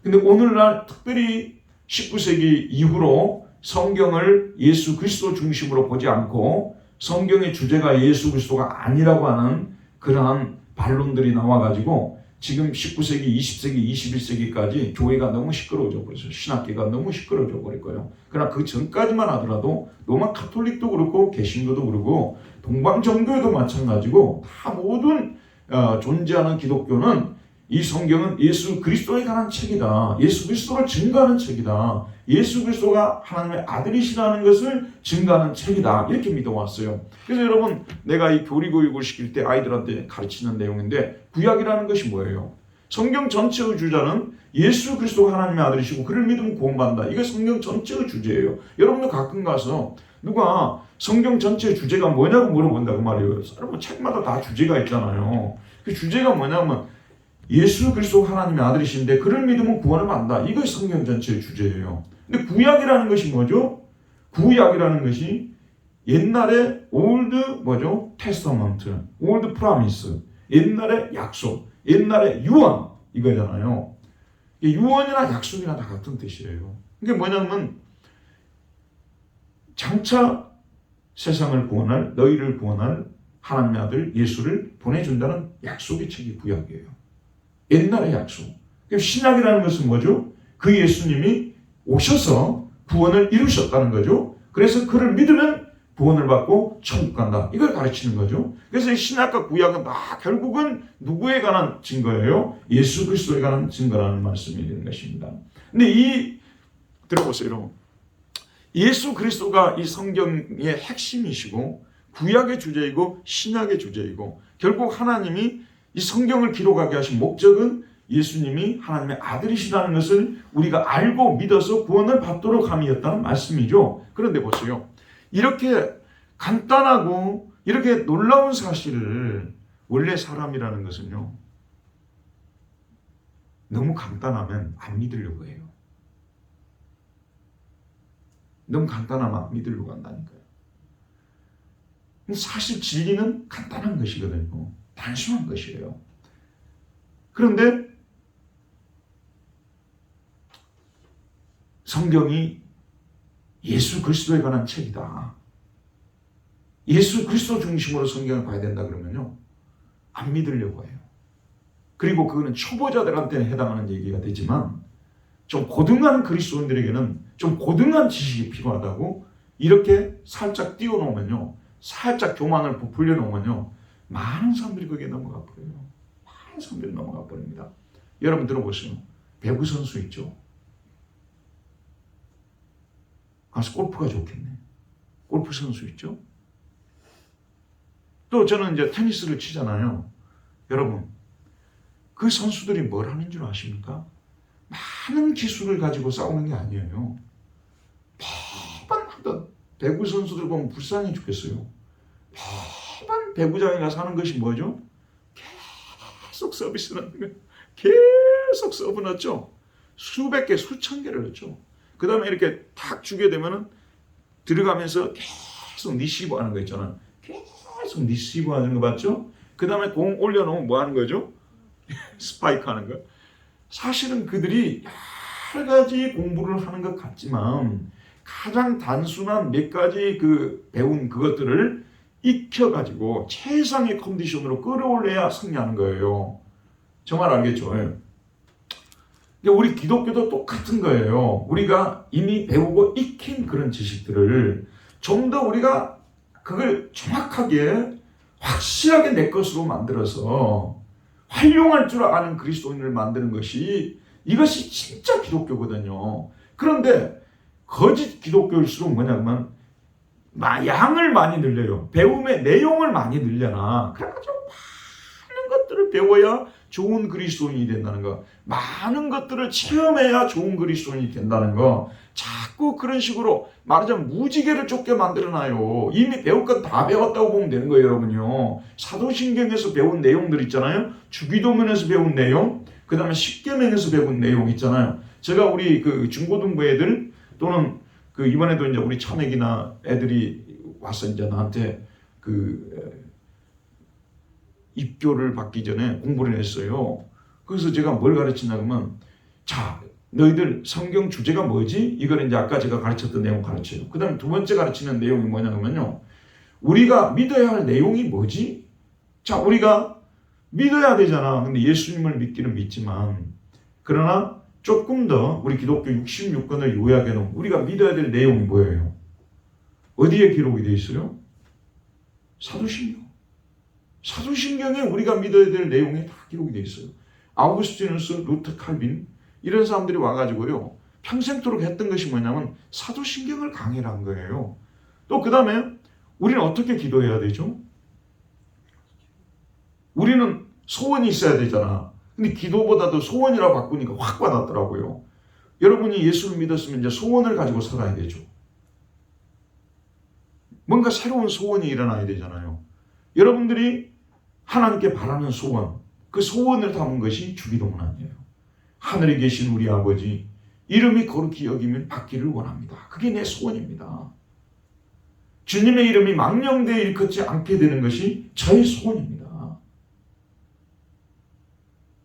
근데 오늘날 특별히 19세기 이후로 성경을 예수 그리스도 중심으로 보지 않고 성경의 주제가 예수 그리스도가 아니라고 하는 그러한 반론들이 나와가지고 지금 19세기, 20세기, 21세기까지 교회가 너무 시끄러워져 버렸어요. 신학계가 너무 시끄러워져 버렸고요. 그러나 그 전까지만 하더라도 로마 카톨릭도 그렇고 개신교도 그렇고 동방정교회도 마찬가지고 다 모든 존재하는 기독교는 이 성경은 예수 그리스도에 관한 책이다. 예수 그리스도를 증거하는 책이다. 예수 그리스도가 하나님의 아들이시라는 것을 증거하는 책이다. 이렇게 믿어왔어요. 그래서 여러분 내가 이 교리교육을 시킬 때 아이들한테 가르치는 내용인데 구약이라는 것이 뭐예요? 성경 전체의 주자는 예수 그리스도가 하나님의 아들이시고 그를 믿으면 구원받는다. 이게 성경 전체의 주제예요. 여러분도 가끔 가서 누가 성경 전체의 주제가 뭐냐고 물어본다고 말이에요. 여러분 책마다 다 주제가 있잖아요. 그 주제가 뭐냐면 예수 그리스도가 하나님의 아들이신데 그를 믿으면 구원을 받는다. 이것이 성경 전체의 주제예요. 근데 구약이라는 것이 뭐죠? 구약이라는 것이 옛날에 올드 테스터먼트, 올드 프라미스, 옛날의 약속, 옛날의 유언 이거잖아요. 유언이나 약속이나 다 같은 뜻이에요. 이게 뭐냐면 장차 세상을 구원할 너희를 구원할 하나님의 아들 예수를 보내준다는 약속의 책이 구약이에요. 옛날의 약속. 신약이라는 것은 뭐죠? 그 예수님이 오셔서 구원을 이루셨다는 거죠. 그래서 그를 믿으면 구원을 받고 천국 간다. 이걸 가르치는 거죠. 그래서 신약과 구약은 다 결국은 누구에 관한 증거예요? 예수 그리스도에 관한 증거라는 말씀이 되는 것입니다. 근데 들어보세요, 여러분. 예수 그리스도가 이 성경의 핵심이시고 구약의 주제이고 신약의 주제이고 결국 하나님이 이 성경을 기록하게 하신 목적은 예수님이 하나님의 아들이시라는 것을 우리가 알고 믿어서 구원을 받도록 함이었다는 말씀이죠. 그런데 보세요. 이렇게 간단하고 이렇게 놀라운 사실을 원래 사람이라는 것은요. 너무 간단하면 안 믿으려고 해요. 너무 간단하면 안 믿으려고 한다니까요. 사실 진리는 간단한 것이거든요. 단순한 것이에요. 그런데 성경이 예수 그리스도에 관한 책이다. 예수 그리스도 중심으로 성경을 봐야 된다 그러면요. 안 믿으려고 해요. 그리고 그거는 초보자들한테는 해당하는 얘기가 되지만 좀 고등한 그리스도인들에게는 좀 고등한 지식이 필요하다고 이렇게 살짝 띄워놓으면요. 살짝 교만을 부풀려 놓으면요. 많은 사람들이 거기에 넘어가 버려요. 많은 사람들이 넘어가 버립니다. 여러분 들어보세요. 배구 선수 있죠? 가서 골프가 좋겠네. 골프 선수 있죠? 또 저는 이제 테니스를 치잖아요. 여러분, 그 선수들이 뭘 하는 줄 아십니까? 많은 기술을 가지고 싸우는 게 아니에요. 매번 하던 배구 선수들 보면 불쌍해 죽겠어요. 매번 배구장에 가서 하는 것이 뭐죠? 계속 서비스를 하는 거예요. 계속 서브 넣죠. 수백 개, 수천 개를 넣죠. 그 다음에 이렇게 탁 주게 되면은 들어가면서 계속 리시브 하는 거 있잖아요. 계속 리시브 하는 거 맞죠? 그 다음에 공 올려놓으면 뭐 하는 거죠? 스파이크 하는 거. 사실은 그들이 여러 가지 공부를 하는 것 같지만 가장 단순한 몇 가지 그 배운 그것들을 익혀가지고 최상의 컨디션으로 끌어올려야 승리하는 거예요. 정말 알겠죠? 우리 기독교도 똑같은 거예요. 우리가 이미 배우고 익힌 그런 지식들을 좀 더 우리가 그걸 정확하게 확실하게 내 것으로 만들어서 활용할 줄 아는 그리스도인을 만드는 것이 이것이 진짜 기독교거든요. 그런데 거짓 기독교일수록 뭐냐면 양을 많이 늘려요. 배움의 내용을 많이 늘려놔. 그래가지고 많은 것들을 배워야 좋은 그리스도인이 된다는 거. 많은 것들을 체험해야 좋은 그리스도인이 된다는 거. 자꾸 그런 식으로 말하자면 무지개를 쫓게 만들어놔요. 이미 배울 건 다 배웠다고 보면 되는 거예요, 여러분요. 사도신경에서 배운 내용들 있잖아요. 주기도문에서 배운 내용, 그 다음에 십계명에서 배운 내용 있잖아요. 제가 우리 그 중고등부 애들 또는 그 이번에도 이제 우리 차맥이나 애들이 와서 이제 나한테 그 입교를 받기 전에 공부를 했어요. 그래서 제가 뭘 가르치냐 그러면 자, 너희들 성경 주제가 뭐지? 이걸 이제 아까 제가 가르쳤던 내용 가르쳐요. 그 다음에 두 번째 가르치는 내용이 뭐냐면요. 우리가 믿어야 할 내용이 뭐지? 자, 우리가 믿어야 되잖아. 근데 예수님을 믿기는 믿지만 그러나 조금 더 우리 기독교 66권을 요약해 놓은 우리가 믿어야 될 내용이 뭐예요? 어디에 기록이 되어 있어요? 사도신경. 사도신경에 우리가 믿어야 될 내용이 다 기록이 되어 있어요. 아우구스티누스, 루터 칼빈 이런 사람들이 와가지고요. 평생토록 했던 것이 뭐냐면 사도신경을 강의를 한 거예요. 또 그 다음에 우리는 어떻게 기도해야 되죠? 우리는 소원이 있어야 되잖아. 근데 기도보다도 소원이라고 바꾸니까 확 와닿더라고요. 여러분이 예수를 믿었으면 이제 소원을 가지고 살아야 되죠. 뭔가 새로운 소원이 일어나야 되잖아요. 여러분들이 하나님께 바라는 소원, 그 소원을 담은 것이 주기도문 아니에요. 하늘에 계신 우리 아버지, 이름이 거룩히 여기면 받기를 원합니다. 그게 내 소원입니다. 주님의 이름이 망령되어 일컫지 않게 되는 것이 저의 소원입니다.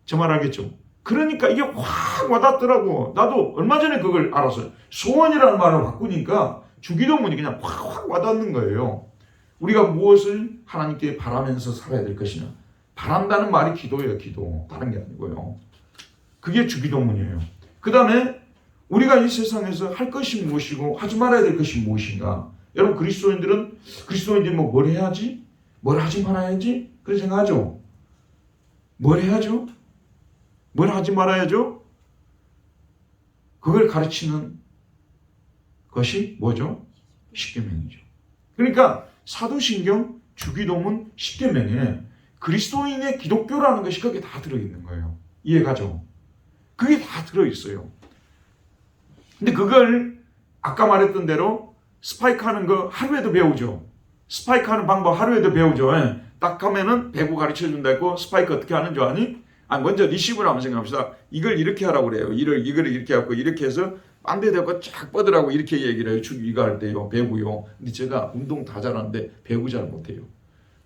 저 말 알겠죠? 그러니까 이게 확 와닿더라고. 나도 얼마 전에 그걸 알았어요. 소원이라는 말을 바꾸니까 주기도문이 그냥 확 와닿는 거예요. 우리가 무엇을 하나님께 바라면서 살아야 될 것이냐. 바란다는 말이 기도예요, 기도. 다른 게 아니고요. 그게 주기도문이에요. 그 다음에 우리가 이 세상에서 할 것이 무엇이고 하지 말아야 될 것이 무엇인가. 여러분 그리스도인들이 뭘 해야지? 뭘 하지 말아야지? 그런 생각하죠? 뭘 해야죠? 뭘 하지 말아야죠? 그걸 가르치는 것이 뭐죠? 십계명이죠. 그러니까 사도신경, 주기도문, 십계명에 그리스도인의 기독교라는 것이 거기에 다 들어있는 거예요. 이해가죠? 그게 다 들어있어요. 근데 그걸 아까 말했던 대로 스파이크 하는 거 하루에도 배우죠. 스파이크 하는 방법 하루에도 배우죠. 딱 하면은 배구 가르쳐준다 했고 스파이크 어떻게 하는 줄 아니? 먼저 리시브를 한번 생각합시다. 이걸 이렇게 하라고 그래요. 이걸 이렇게 하고 이렇게 해서 반대되고 쫙 뻗으라고 이렇게 얘기를 해요. 이거 할 때요. 배구요. 근데 제가 운동 다 잘하는데 배구 잘 못해요.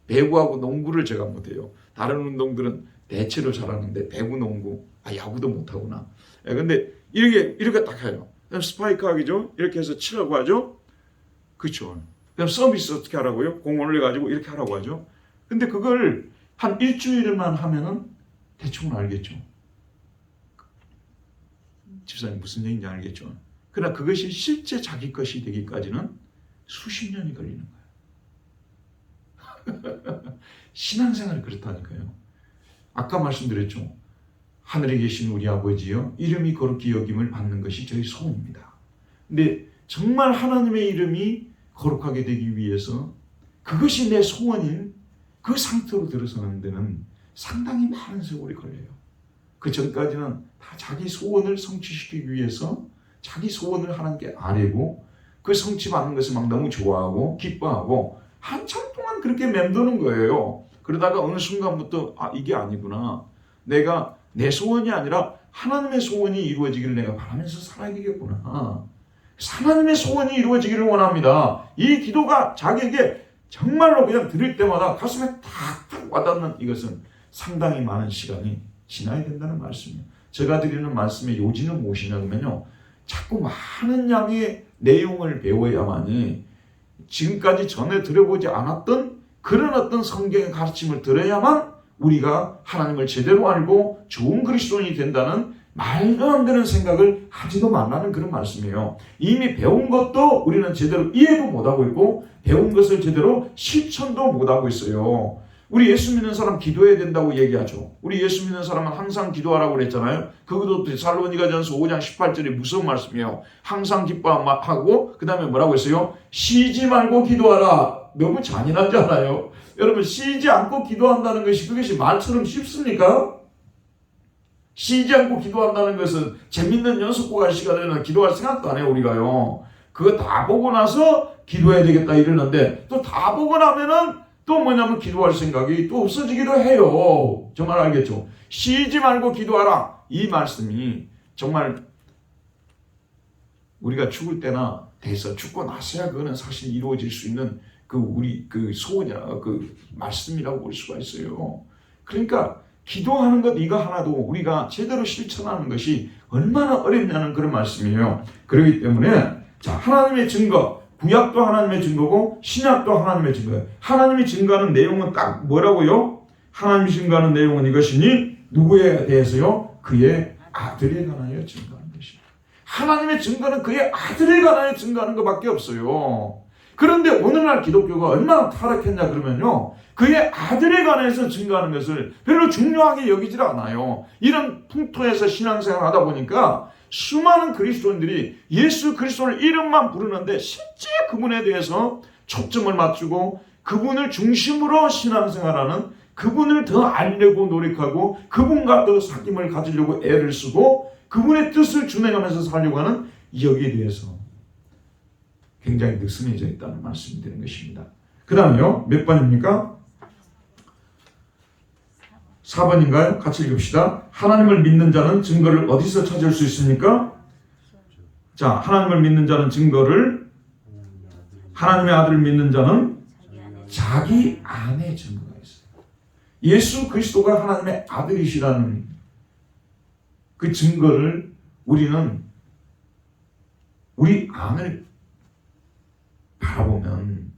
배구하고 농구를 제가 못해요. 다른 운동들은 대체로 잘하는데 배구, 농구, 야구도 못하구나. 근데 이렇게 딱 해요. 그럼 스파이크 하기죠. 이렇게 해서 치라고 하죠. 그렇죠. 그럼 서비스 어떻게 하라고요? 공 올려가지고 이렇게 하라고 하죠. 근데 그걸 한 일주일만 하면은 대충은 알겠죠. 집사님 무슨 얘기인지 알겠죠. 그러나 그것이 실제 자기 것이 되기까지는 수십 년이 걸리는 거예요. 신앙생활이 그렇다니까요. 아까 말씀드렸죠. 하늘에 계신 우리 아버지여 이름이 거룩히 여김을 받는 것이 저희 소원입니다. 근데 정말 하나님의 이름이 거룩하게 되기 위해서 그것이 내 소원인 그 상태로 들어서는 데는 상당히 많은 세월이 걸려요. 그 전까지는 다 자기 소원을 성취시키기 위해서 자기 소원을 하나님께 아뢰고 그 성취받는 것을 막 너무 좋아하고 기뻐하고 한참 동안 그렇게 맴도는 거예요. 그러다가 어느 순간부터 이게 아니구나. 내가 내 소원이 아니라 하나님의 소원이 이루어지기를 내가 바라면서 살아야 되겠구나. 하나님의 소원이 이루어지기를 원합니다. 이 기도가 자기에게 정말로 그냥 들을 때마다 가슴에 탁탁 와닿는 이것은 상당히 많은 시간이 지나야 된다는 말씀이에요. 제가 드리는 말씀의 요지는 무엇이냐면요. 자꾸 많은 양의 내용을 배워야만이 지금까지 전에 들어보지 않았던 그런 어떤 성경의 가르침을 들어야만 우리가 하나님을 제대로 알고 좋은 그리스도인이 된다는 말도 안 되는 생각을 하지도 말라는 그런 말씀이에요. 이미 배운 것도 우리는 제대로 이해도 못하고 있고 배운 것을 제대로 실천도 못하고 있어요. 우리 예수 믿는 사람 기도해야 된다고 얘기하죠. 우리 예수 믿는 사람은 항상 기도하라고 그랬잖아요. 그것도 데살로니가전서 5장 18절에 무슨 말씀이에요? 항상 기뻐하고 그 다음에 뭐라고 했어요? 쉬지 말고 기도하라. 너무 잔인하지 않아요? 여러분 쉬지 않고 기도한다는 그것이 말처럼 쉽습니까? 쉬지 않고 기도한다는 것은 재밌는 연습고 갈 시간에는 기도할 생각도 안 해요. 우리가요. 그거 다 보고 나서 기도해야 되겠다 이러는데 또 다 보고 나면은 또 뭐냐면 기도할 생각이 또 없어지기도 해요. 정말 알겠죠? 쉬지 말고 기도하라. 이 말씀이 정말 우리가 죽을 때나 돼서 죽고 나서야 그거는 사실 이루어질 수 있는 우리 소원이라 말씀이라고 볼 수가 있어요. 그러니까 기도하는 것 이거 하나도 우리가 제대로 실천하는 것이 얼마나 어렵냐는 그런 말씀이에요. 그렇기 때문에 자, 하나님의 증거, 구약도 하나님의 증거고 신약도 하나님의 증거예요. 하나님이 증거하는 내용은 딱 뭐라고요? 하나님이 증거하는 내용은 이것이니 누구에 대해서요? 그의 아들에 관하여 증거하는 것이에요. 하나님의 증거는 그의 아들에 관하여 증거하는 것밖에 없어요. 그런데 오늘날 기독교가 얼마나 타락했냐 그러면요. 그의 아들에 관해서 증거하는 것을 별로 중요하게 여기질 않아요. 이런 풍토에서 신앙생활을 하다 보니까 수많은 그리스도인들이 예수 그리스도를 이름만 부르는데 실제 그분에 대해서 초점을 맞추고 그분을 중심으로 신앙생활하는 그분을 더 알려고 노력하고 그분과 더 사귐을 가지려고 애를 쓰고 그분의 뜻을 준행하면서 살려고 하는 여기에 대해서 굉장히 느슨해져 있다는 말씀이 되는 것입니다. 그 다음에요. 몇 번입니까? 4번인가요? 같이 읽읍시다. 하나님을 믿는 자는 증거를 어디서 찾을 수 있습니까? 자, 하나님을 믿는 자는 증거를 하나님의 아들을 믿는 자는 자기 안에 증거가 있어요. 예수 그리스도가 하나님의 아들이시라는 그 증거를 우리는 우리 안을 바라보면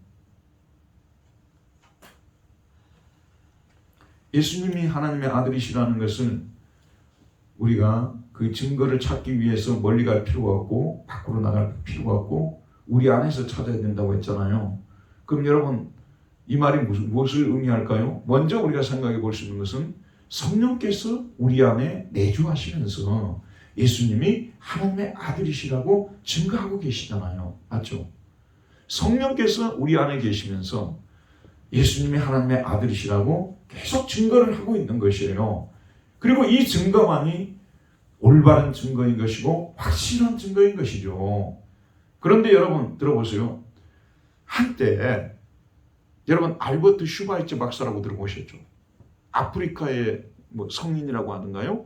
예수님이 하나님의 아들이시라는 것을 우리가 그 증거를 찾기 위해서 멀리 갈 필요가 없고 밖으로 나갈 필요가 없고 우리 안에서 찾아야 된다고 했잖아요. 그럼 여러분 이 말이 무엇을 의미할까요? 먼저 우리가 생각해 볼 수 있는 것은 성령께서 우리 안에 내주하시면서 예수님이 하나님의 아들이시라고 증거하고 계시잖아요. 맞죠? 성령께서 우리 안에 계시면서 예수님이 하나님의 아들이시라고 계속 증거를 하고 있는 것이에요. 그리고 이 증거만이 올바른 증거인 것이고 확실한 증거인 것이죠. 그런데 여러분 들어보세요. 한때 여러분 알버트 슈바이처 박사라고 들어보셨죠? 아프리카의 성인이라고 하던가요?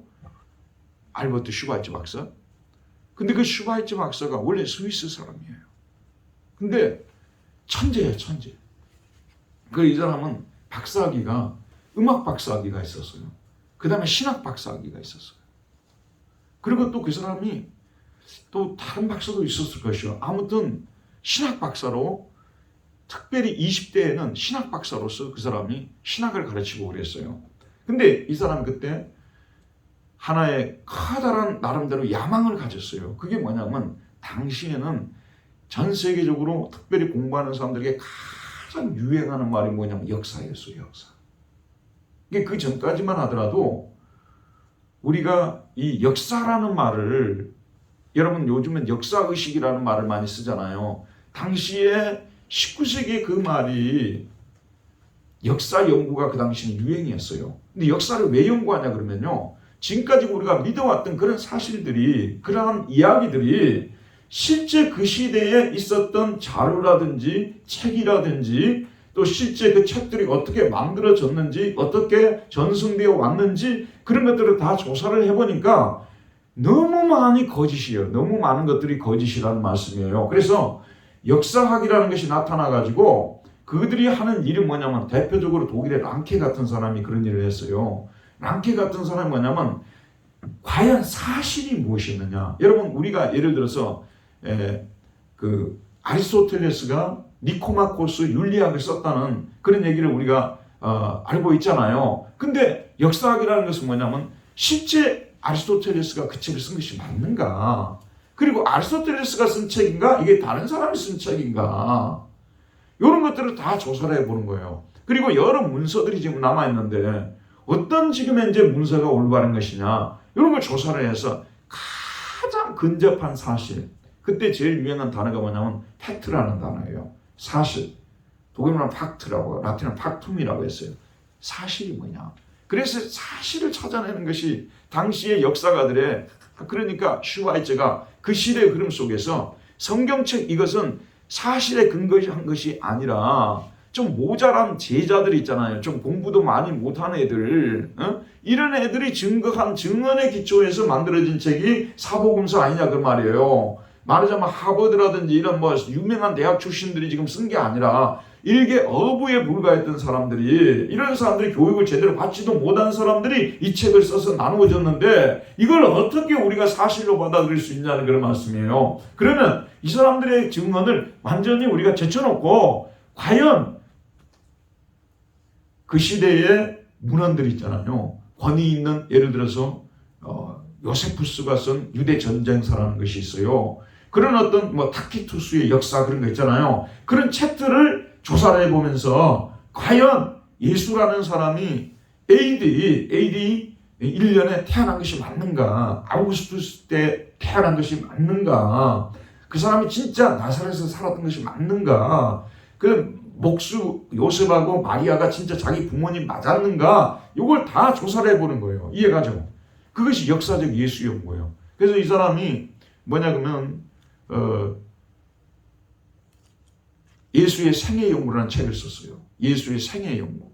알버트 슈바이처 박사. 근데 그 슈바이처 박사가 원래 스위스 사람이에요. 근데 천재예요, 천재. 이 사람은 박사학위가 음악 박사학위가 있었어요. 그 다음에 신학 박사학위가 있었어요. 그리고 또 그 사람이 또 다른 박사도 있었을 것이요. 아무튼 신학 박사로 특별히 20대에는 신학 박사로서 그 사람이 신학을 가르치고 그랬어요. 근데 이 사람이 그때 하나의 커다란 나름대로 야망을 가졌어요. 그게 뭐냐면 당시에는 전 세계적으로 특별히 공부하는 사람들에게 가장 유행하는 말이 뭐냐면 역사였어요. 역사. 그 전까지만 하더라도 우리가 이 역사라는 말을, 여러분 요즘은 역사의식이라는 말을 많이 쓰잖아요. 당시에 19세기에 그 말이 역사 연구가 그 당시는 유행이었어요. 근데 역사를 왜 연구하냐 그러면요, 지금까지 우리가 믿어왔던 그런 사실들이, 그러한 이야기들이 실제 그 시대에 있었던 자료라든지 책이라든지 또 실제 그 책들이 어떻게 만들어졌는지, 어떻게 전승되어 왔는지, 그런 것들을 다 조사를 해보니까 너무 많이 거짓이에요. 너무 많은 것들이 거짓이라는 말씀이에요. 그래서 역사학이라는 것이 나타나가지고 그들이 하는 일이 뭐냐면, 대표적으로 독일의 랑케 같은 사람이 그런 일을 했어요. 랑케 같은 사람이 뭐냐면, 과연 사실이 무엇이느냐. 여러분, 우리가 예를 들어서 그 아리스토텔레스가 니코마코스 윤리학을 썼다는 그런 얘기를 우리가 알고 있잖아요. 근데 역사학이라는 것은 뭐냐면, 실제 아리스토텔레스가 그 책을 쓴 것이 맞는가? 그리고 아리스토텔레스가 쓴 책인가? 이게 다른 사람이 쓴 책인가? 이런 것들을 다 조사를 해보는 거예요. 그리고 여러 문서들이 지금 남아있는데 어떤 지금 현재 문서가 올바른 것이냐, 이런 걸 조사를 해서 가장 근접한 사실, 그때 제일 유행한 단어가 뭐냐면 팩트라는 단어예요. 사실. 독일말은 팍트라고, 라틴어는 팍툼이라고 했어요. 사실이 뭐냐. 그래서 사실을 찾아내는 것이 당시의 역사가들의, 그러니까 슈바이처가 그 시대의 흐름 속에서 성경책, 이것은 사실에 근거한 것이 아니라 좀 모자란 제자들 있잖아요. 좀 공부도 많이 못한 애들, 이런 애들이 증거한 증언에 기초해서 만들어진 책이 사복음서 아니냐 그 말이에요. 말하자면 하버드라든지 이런 뭐 유명한 대학 출신들이 지금 쓴 게 아니라 일개 어부에 불과했던 사람들이, 이런 사람들이 교육을 제대로 받지도 못한 사람들이 이 책을 써서 나누어졌는데, 이걸 어떻게 우리가 사실로 받아들일 수 있냐는 그런 말씀이에요. 그러면 이 사람들의 증언을 완전히 우리가 제쳐놓고, 과연 그 시대의 문헌들 있잖아요. 권위 있는, 예를 들어서 요세푸스가 쓴 유대 전쟁사라는 것이 있어요. 그런 어떤 뭐 타키투스의 역사, 그런 거 있잖아요. 그런 책들을 조사를 해보면서 과연 예수라는 사람이 AD 1년에 태어난 것이 맞는가, 아우구스투스 때 태어난 것이 맞는가, 그 사람이 진짜 나사렛에서 살았던 것이 맞는가, 그 목수 요셉하고 마리아가 진짜 자기 부모님 맞았는가, 이걸 다 조사를 해보는 거예요. 이해가죠? 그것이 역사적 예수 연구예요. 그래서 이 사람이 뭐냐 그러면 예수의 생애 연구라는 책을 썼어요. 예수의 생애 연구.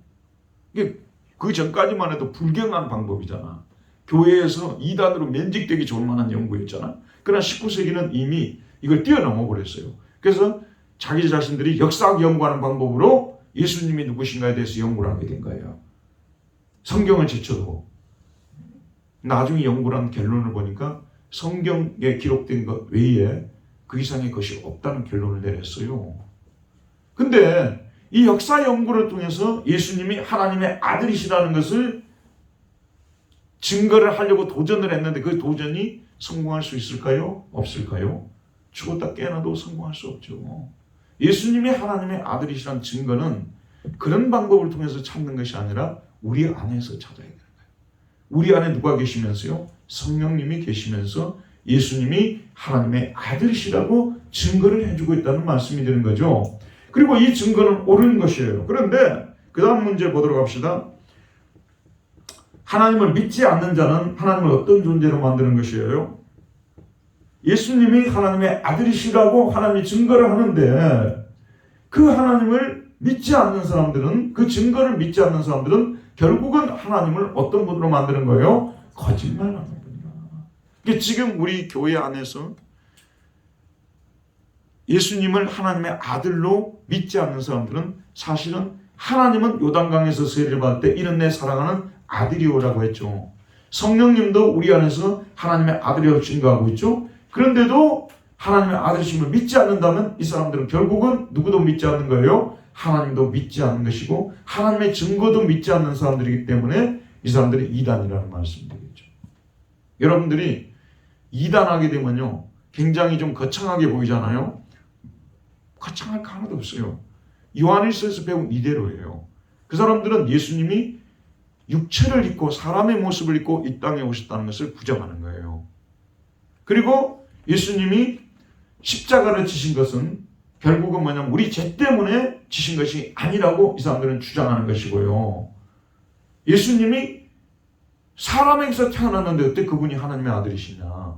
이게 그 전까지만 해도 불경한 방법이잖아. 교회에서 이단으로 면직되기 좋을 만한 연구였잖아. 그러나 19세기는 이미 이걸 뛰어넘어 버렸어요. 그래서 자기 자신들이 역사학 연구하는 방법으로 예수님이 누구신가에 대해서 연구를 하게 된 거예요. 성경을 제쳐두고. 나중에 연구를 한 결론을 보니까 성경에 기록된 것 외에 그 이상의 것이 없다는 결론을 내렸어요. 근데 이 역사 연구를 통해서 예수님이 하나님의 아들이시라는 것을 증거를 하려고 도전을 했는데, 그 도전이 성공할 수 있을까요? 없을까요? 죽었다 깨어나도 성공할 수 없죠. 예수님이 하나님의 아들이시라는 증거는 그런 방법을 통해서 찾는 것이 아니라 우리 안에서 찾아야 되는 거예요. 우리 안에 누가 계시면서요? 성령님이 계시면서 예수님이 하나님의 아들이시라고 증거를 해주고 있다는 말씀이 되는 거죠. 그리고 이 증거는 옳은 것이에요. 그런데 그 다음 문제 보도록 합시다. 하나님을 믿지 않는 자는 하나님을 어떤 존재로 만드는 것이에요? 예수님이 하나님의 아들이시라고 하나님이 증거를 하는데, 그 하나님을 믿지 않는 사람들은, 그 증거를 믿지 않는 사람들은 결국은 하나님을 어떤 분으로 만드는 거예요? 거짓말하는 분이야. 지금 우리 교회 안에서 예수님을 하나님의 아들로 믿지 않는 사람들은 사실은 하나님은 요단강에서 세례를 받을 때 이는 내 사랑하는 아들이오라고 했죠. 성령님도 우리 안에서 하나님의 아들이라고 증거하고 있죠. 그런데도 하나님의 아들이심을 믿지 않는다면 이 사람들은 결국은 누구도 믿지 않는 거예요. 하나님도 믿지 않는 것이고 하나님의 증거도 믿지 않는 사람들이기 때문에 이 사람들이 이단이라는 말씀이 되겠죠. 여러분들이 이단하게 되면요, 굉장히 좀 거창하게 보이잖아요. 거창할 거 하나도 없어요. 요한일서에서 배운 이대로예요. 그 사람들은 예수님이 육체를 입고 사람의 모습을 입고 이 땅에 오셨다는 것을 부정하는 거예요. 그리고 예수님이 십자가를 지신 것은 결국은 뭐냐면 우리 죄 때문에 지신 것이 아니라고 이 사람들은 주장하는 것이고요. 예수님이 사람에게서 태어났는데 어떻게 그분이 하나님의 아들이시냐.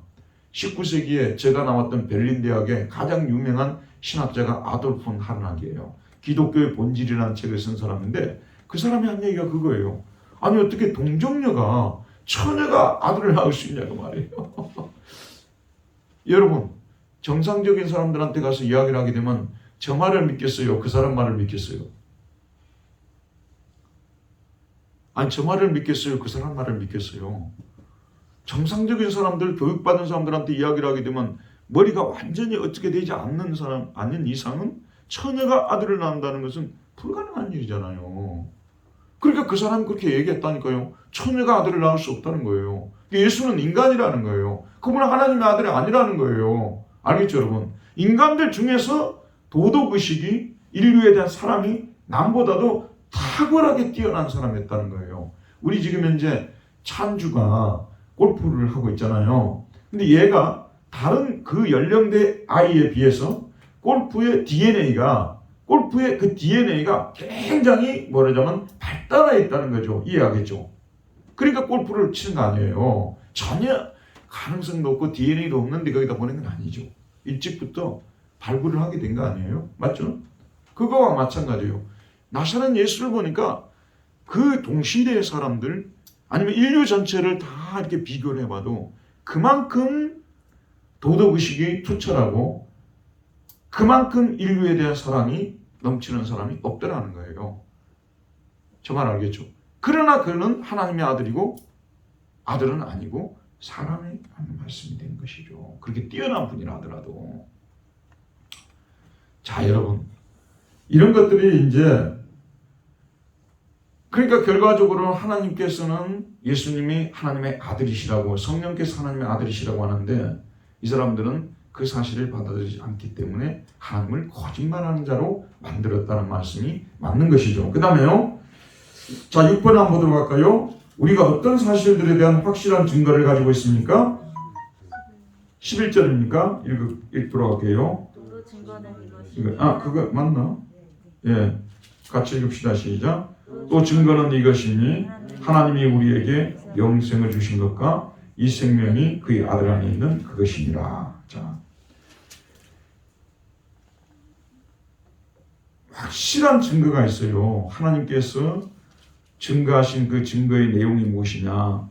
19세기에 제가 나왔던 베를린 대학의 가장 유명한 신학자가 아돌프 폰 하르낙이에요. 기독교의 본질이라는 책을 쓴 사람인데 그 사람이 한 얘기가 그거예요. 아니 어떻게 동정녀가 처녀가 아들을 낳을 수 있냐고 말이에요. 여러분 정상적인 사람들한테 가서 이야기를 하게 되면 저 말을 믿겠어요? 그 사람 말을 믿겠어요? 아니 저 말을 믿겠어요? 그 사람 말을 믿겠어요? 정상적인 사람들, 교육받은 사람들한테 이야기를 하게 되면 머리가 완전히 어떻게 되지 않는 사람 아닌 이상은 처녀가 아들을 낳는다는 것은 불가능한 일이잖아요. 그러니까 그 사람이 그렇게 얘기했다니까요. 처녀가 아들을 낳을 수 없다는 거예요. 예수는 인간이라는 거예요. 그분은 하나님의 아들이 아니라는 거예요. 알겠죠 여러분? 인간들 중에서 도덕의식이 인류에 대한 사랑이 남보다도 탁월하게 뛰어난 사람이었다는 거예요. 우리 지금 현재 찬주가 골프를 하고 있잖아요. 근데 얘가 다른 그 연령대 아이에 비해서 골프의 그 DNA가 굉장히 뭐라자면 발달해 있다는 거죠. 이해하겠죠? 그러니까 골프를 치는 거 아니에요. 전혀 가능성도 없고 DNA도 없는데 거기다 보낸 건 아니죠. 일찍부터 발굴을 하게 된 거 아니에요? 맞죠? 그거와 마찬가지예요. 나사렛 예수를 보니까 그 동시대의 사람들 아니면 인류 전체를 다 이렇게 비교를 해봐도 그만큼 도덕의식이 투철하고 그만큼 인류에 대한 사랑이 넘치는 사람이 없더라는 거예요. 저 말 알겠죠? 그러나 그는 하나님의 아들이고 아들은 아니고 사람의 하는 말씀이 된 것이죠. 그렇게 뛰어난 분이라 하더라도. 자 여러분 이런 것들이 이제 그러니까 결과적으로 하나님께서는 예수님이 하나님의 아들이시라고 성령께서 하나님의 아들이시라고 하는데 이 사람들은 그 사실을 받아들이지 않기 때문에 하나님을 거짓말하는 자로 만들었다는 말씀이 맞는 것이죠. 그 다음에요. 자 6번 한번 보도록 할까요? 우리가 어떤 사실들에 대한 확실한 증거를 가지고 있습니까? 11절입니까? 읽도록 할게요. 그거 맞나? 예, 같이 읽읍시다. 시작. 또 증거는 이것이니 하나님이 우리에게 영생을 주신 것과 이 생명이 그의 아들 안에 있는 그것이니라. 자, 확실한 증거가 있어요. 하나님께서 증거하신 그 증거의 내용이 무엇이냐?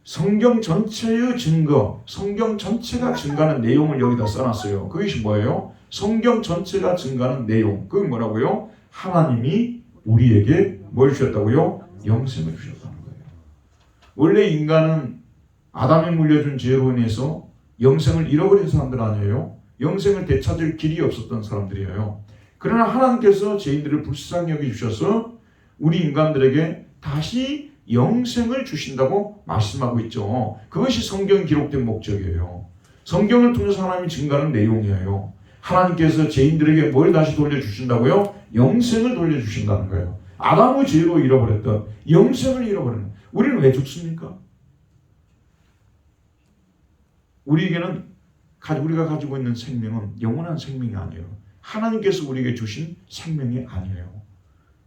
성경 전체의 증거, 성경 전체가 증거하는 내용을 여기다 써놨어요. 그것이 뭐예요? 성경 전체가 증거하는 내용. 그게 뭐라고요? 하나님이 우리에게 뭘 주셨다고요? 영생을 주셨다는 거예요. 원래 인간은 아담이 물려준 죄로 인해서 영생을 잃어버린 사람들 아니에요? 영생을 되찾을 길이 없었던 사람들이에요. 그러나 하나님께서 죄인들을 불쌍히 여기주셔서 우리 인간들에게 다시 영생을 주신다고 말씀하고 있죠. 그것이 성경에 기록된 목적이에요. 성경을 통해서 하나님이 증거하는 내용이에요. 하나님께서 죄인들에게 뭘 다시 돌려주신다고요? 영생을 돌려주신다는 거예요. 아담의 죄로 잃어버렸던 영생을 잃어버리는. 우리는 왜 죽습니까? 우리에게는 우리가 가지고 있는 생명은 영원한 생명이 아니에요. 하나님께서 우리에게 주신 생명이 아니에요.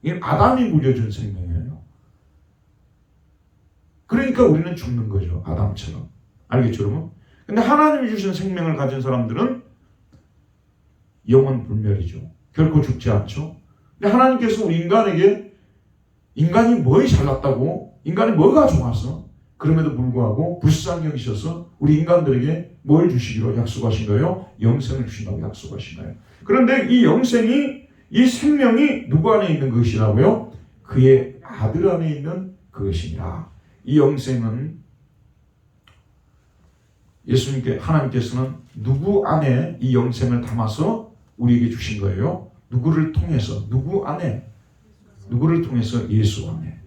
이게 아담이 물려준 생명이에요. 그러니까 우리는 죽는 거죠. 아담처럼. 알겠죠, 여러분? 근데 하나님이 주신 생명을 가진 사람들은 영원 불멸이죠. 결코 죽지 않죠. 근데 하나님께서 우리 인간에게 인간이 뭐에 잘났다고 인간이 뭐가 좋아서 그럼에도 불구하고 불쌍히 여기셔서 우리 인간들에게 뭘 주시기로 약속하신 거예요? 영생을 주신다고 약속하신 거예요. 그런데 이 영생이 이 생명이 누구 안에 있는 것이라고요? 그의 아들 안에 있는 그것이니라. 이 영생은 하나님께서는 누구 안에 이 영생을 담아서 우리에게 주신 거예요? 누구를 통해서? 누구 안에? 누구를 통해서? 예수 안에.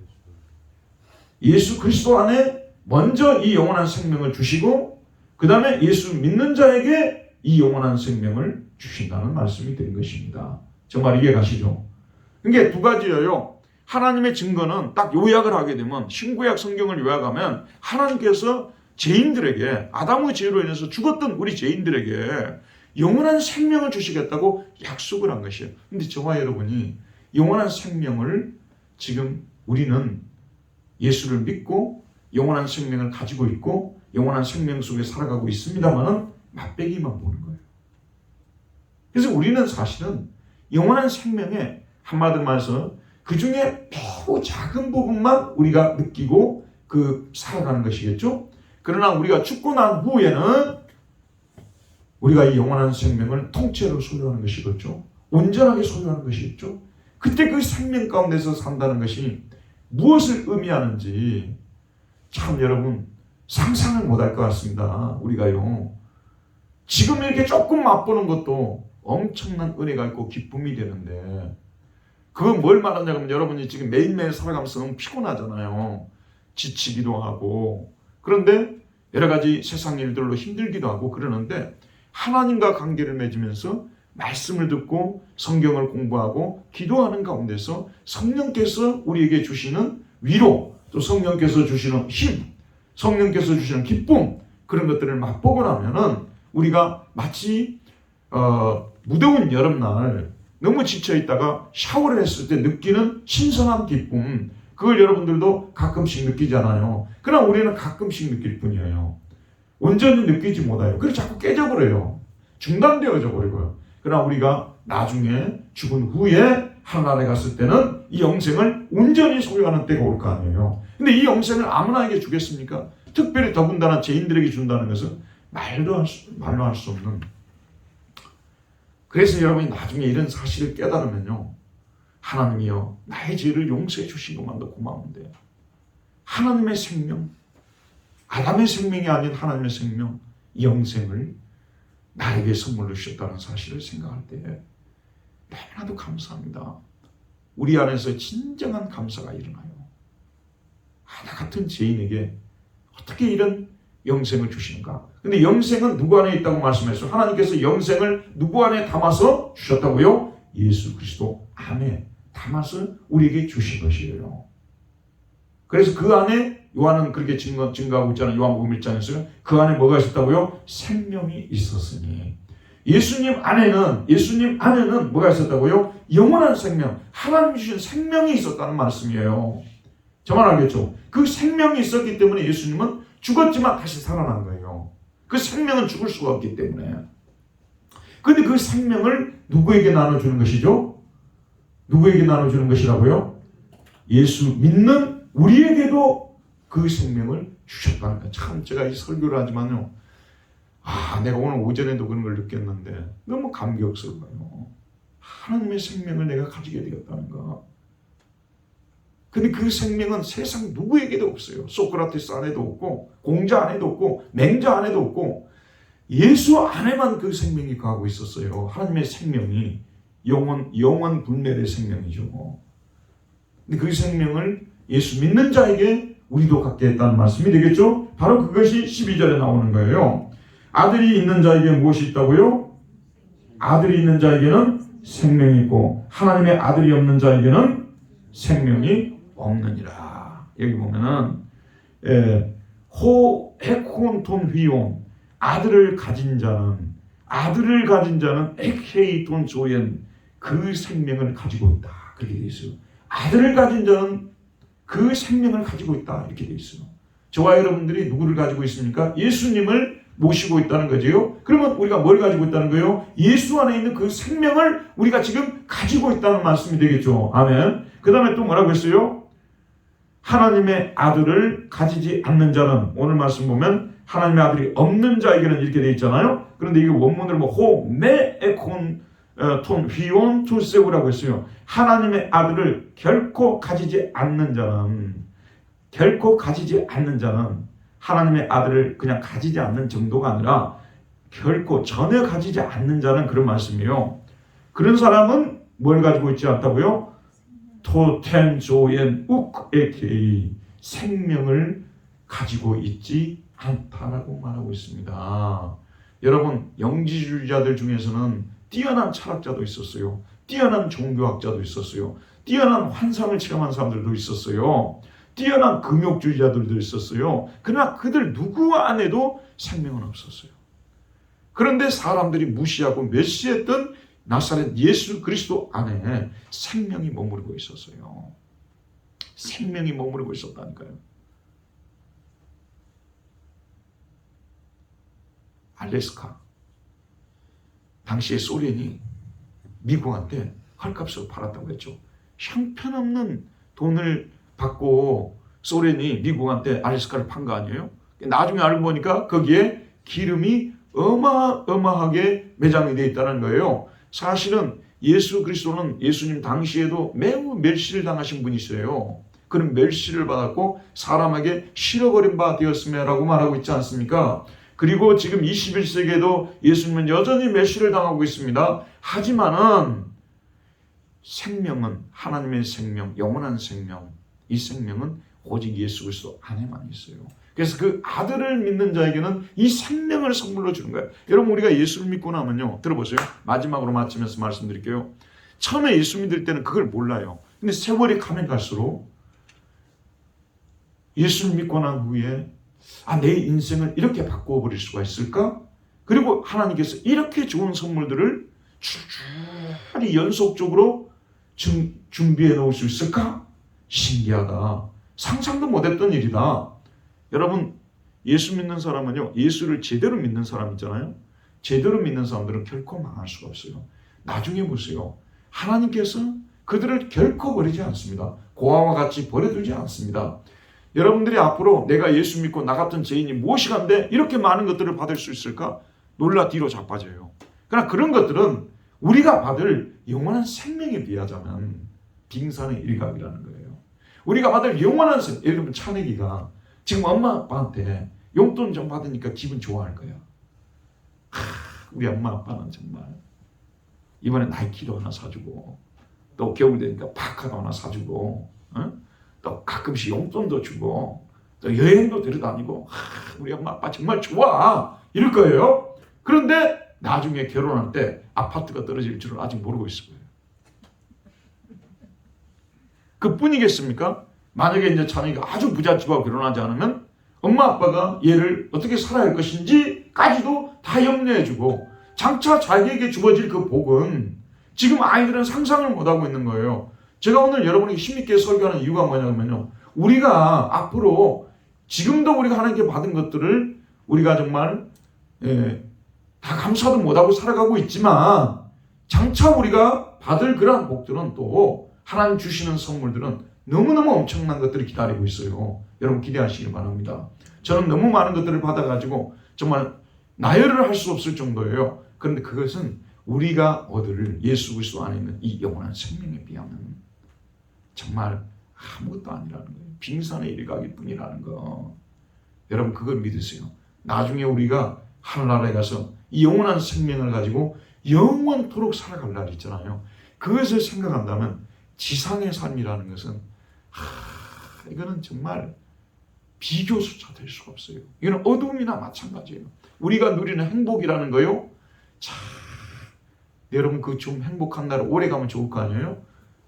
예수 그리스도 안에 먼저 이 영원한 생명을 주시고 그 다음에 예수 믿는 자에게 이 영원한 생명을 주신다는 말씀이 된 것입니다. 정말 이해 가시죠? 이게 두 가지예요. 하나님의 증거는 딱 요약을 하게 되면 신구약 성경을 요약하면 하나님께서 죄인들에게 아담의 죄로 인해서 죽었던 우리 죄인들에게 영원한 생명을 주시겠다고 약속을 한 것이에요. 근데 저와 여러분이 영원한 생명을 지금 우리는 예수를 믿고 영원한 생명을 가지고 있고 영원한 생명 속에 살아가고 있습니다만은 맛배기만 보는 거예요. 그래서 우리는 사실은 영원한 생명에 한마디로 말해서 그 중에 매우 작은 부분만 우리가 느끼고 살아가는 것이겠죠. 그러나 우리가 죽고 난 후에는 우리가 이 영원한 생명을 통째로 소유하는 것이겠죠. 온전하게 소유하는 것이겠죠. 그때 그 생명 가운데서 산다는 것이 무엇을 의미하는지 참 여러분 상상을 못할 것 같습니다. 우리가요. 지금 이렇게 조금 맛보는 것도 엄청난 은혜가 있고 기쁨이 되는데 그건 뭘 말하냐면 여러분이 지금 매일매일 살아가면서 너무 피곤하잖아요. 지치기도 하고 그런데 여러 가지 세상 일들로 힘들기도 하고 그러는데 하나님과 관계를 맺으면서 말씀을 듣고 성경을 공부하고 기도하는 가운데서 성령께서 우리에게 주시는 위로 또 성령께서 주시는 힘 성령께서 주시는 기쁨 그런 것들을 맛보고 나면은 우리가 마치 무더운 여름날 너무 지쳐있다가 샤워를 했을 때 느끼는 신선한 기쁨 그걸 여러분들도 가끔씩 느끼잖아요. 그러나 우리는 가끔씩 느낄 뿐이에요. 온전히 느끼지 못해요. 그래서 자꾸 깨져버려요. 중단되어져 버리고요. 그러나 우리가 나중에 죽은 후에 하늘나라에 갔을 때는 이 영생을 온전히 소유하는 때가 올 거 아니에요. 근데 이 영생을 아무나에게 주겠습니까? 특별히 더군다나 죄인들에게 준다는 것은 말로 할 수 없는. 그래서 여러분이 나중에 이런 사실을 깨달으면요. 하나님이여 나의 죄를 용서해 주신 것만도 고마운데 하나님의 생명 아담의 생명이 아닌 하나님의 생명 이 영생을 나에게 선물로 주셨다는 사실을 생각할 때 너무나도 감사합니다. 우리 안에서 진정한 감사가 일어나요. 나 같은 죄인에게 어떻게 이런 영생을 주시는가? 근데 영생은 누구 안에 있다고 말씀했어요? 하나님께서 영생을 누구 안에 담아서 주셨다고요? 예수 그리스도 안에 담아서 우리에게 주신 것이에요. 그래서 그 안에 요한은 그렇게 증거하고 있잖아요. 요한복음 1장에서 그 안에 뭐가 있었다고요? 생명이 있었으니. 예수님 안에는 뭐가 있었다고요? 영원한 생명, 하나님 주신 생명이 있었다는 말씀이에요. 저만 알겠죠? 그 생명이 있었기 때문에 예수님은 죽었지만 다시 살아난 거예요. 그 생명은 죽을 수가 없기 때문에. 그런데 그 생명을 누구에게 나눠주는 것이죠? 누구에게 나눠주는 것이라고요? 예수 믿는 우리에게도 그 생명을 주셨다는 거예요. 참 제가 이 설교를 하지만요. 내가 오늘 오전에도 그런 걸 느꼈는데 너무 감격스러워요. 하나님의 생명을 내가 가지게 되었다는 거. 근데 그 생명은 세상 누구에게도 없어요. 소크라테스 안에도 없고 공자 안에도 없고 맹자 안에도 없고 예수 안에만 그 생명이 거하고 있었어요. 하나님의 생명이 영원 분멸의 생명이죠. 근데 그 생명을 예수 믿는 자에게 우리도 갖게 했다는 말씀이 되겠죠? 바로 그것이 12절에 나오는 거예요. 아들이 있는 자에게 무엇이 있다고요? 아들이 있는 자에게는 생명이 있고 하나님의 아들이 없는 자에게는 생명이 없느니라. 여기 보면은 에콘톤 휘온 아들을 가진 자는 에케이톤 조엔 그 생명을 가지고 있다. 그렇게 되어 있어요. 아들을 가진 자는 그 생명을 가지고 있다. 이렇게 되어 있어요. 저와 여러분들이 누구를 가지고 있습니까? 예수님을 모시고 있다는 거죠. 그러면 우리가 뭘 가지고 있다는 거예요? 예수 안에 있는 그 생명을 우리가 지금 가지고 있다는 말씀이 되겠죠. 아멘. 그 다음에 또 뭐라고 했어요? 하나님의 아들을 가지지 않는 자는 오늘 말씀 보면 하나님의 아들이 없는 자에게는 이렇게 되어 있잖아요. 그런데 이게 원문으로 호메에콘 톤 휘온 투세우라고 했어요. 하나님의 아들을 결코 가지지 않는 자는 하나님의 아들을 그냥 가지지 않는 정도가 아니라 결코 전혀 가지지 않는 자는 그런 말씀이에요. 그런 사람은 뭘 가지고 있지 않다고요? 토텐조엔 욱에케이 생명을 가지고 있지 않다라고 말하고 있습니다. 여러분 영지주의자들 중에서는 뛰어난 철학자도 있었어요. 뛰어난 종교학자도 있었어요. 뛰어난 환상을 체험한 사람들도 있었어요. 뛰어난 금욕주의자들도 있었어요. 그러나 그들 누구 안에도 생명은 없었어요. 그런데 사람들이 무시하고 멸시했던 나사렛 예수 그리스도 안에 생명이 머무르고 있었어요. 생명이 머무르고 있었다니까요. 알래스카, 당시에 소련이 미국한테 헐값으로 팔았다고 했죠. 형편없는 돈을 받고 소련이 미국한테 알래스카를 판 거 아니에요? 나중에 알고 보니까 거기에 기름이 어마어마하게 매장이 되어 있다는 거예요. 사실은 예수 그리스도는 예수님 당시에도 매우 멸시를 당하신 분이세요. 그런 멸시를 받았고 사람에게 실어버린 바 되었음이라고 말하고 있지 않습니까? 그리고 지금 21세기에도 예수님은 여전히 멸시를 당하고 있습니다. 하지만은 생명은 하나님의 생명, 영원한 생명, 이 생명은 오직 예수 그리스도 안에만 있어요. 그래서 그 아들을 믿는 자에게는 이 생명을 선물로 주는 거예요. 여러분, 우리가 예수를 믿고 나면요, 들어보세요. 마지막으로 마치면서 말씀드릴게요. 처음에 예수 믿을 때는 그걸 몰라요. 근데 세월이 가면 갈수록 예수를 믿고 난 후에 내 인생을 이렇게 바꿔버릴 수가 있을까? 그리고 하나님께서 이렇게 좋은 선물들을 줄줄이 연속적으로 준비해 놓을 수 있을까? 신기하다. 상상도 못했던 일이다. 여러분, 예수 믿는 사람은요, 예수를 제대로 믿는 사람 있잖아요. 제대로 믿는 사람들은 결코 망할 수가 없어요. 나중에 보세요. 하나님께서 그들을 결코 버리지 않습니다. 고아와 같이 버려두지 않습니다. 여러분들이 앞으로 내가 예수 믿고 나 같은 죄인이 무엇이간데 이렇게 많은 것들을 받을 수 있을까? 놀라 뒤로 자빠져요. 그러나 그런 것들은 우리가 받을 영원한 생명에 비하자면 빙산의 일각이라는 거예요. 우리가 받을 영원한 생명, 예를 들면 찬혁이가 지금 엄마 아빠한테 용돈 좀 받으니까 기분 좋아할 거야. 우리 엄마 아빠는 정말 이번에 나이키도 하나 사주고 또 겨울 되니까 파카도 하나 사주고 또 가끔씩 용돈도 주고 또 여행도 데려다니고 우리 엄마 아빠 정말 좋아 이럴 거예요. 그런데 나중에 결혼할 때 아파트가 떨어질 줄은 아직 모르고 있을 거예요. 그뿐이겠습니까? 만약에 이제 찬이가 아주 부잣집하고 결혼하지 않으면 엄마 아빠가 얘를 어떻게 살아야 할 것인지까지도 다 염려해주고 장차 자기에게 주어질 그 복은 지금 아이들은 상상을 못하고 있는 거예요. 제가 오늘 여러분에게 힘있게 설교하는 이유가 뭐냐면요, 우리가 앞으로 지금도 우리가 하나님께 받은 것들을 우리가 정말 다 감사도 못하고 살아가고 있지만 장차 우리가 받을 그러한 복들은 또 하나님 주시는 선물들은 너무너무 엄청난 것들이 기다리고 있어요. 여러분 기대하시길 바랍니다. 저는 너무 많은 것들을 받아가지고 정말 나열을 할 수 없을 정도예요. 그런데 그것은 우리가 얻을 예수 그리스도 안에 있는 이 영원한 생명에 비하면 정말 아무것도 아니라는 거예요. 빙산의 일각일 뿐이라는 거. 여러분 그걸 믿으세요. 나중에 우리가 하늘나라에 가서 이 영원한 생명을 가지고 영원토록 살아갈 날이 있잖아요. 그것을 생각한다면 지상의 삶이라는 것은 이거는 정말 비교조차 될 수가 없어요. 이거는 어둠이나 마찬가지예요. 우리가 누리는 행복이라는 거요. 자, 여러분 그 좀 행복한 날 오래 가면 좋을 거 아니에요?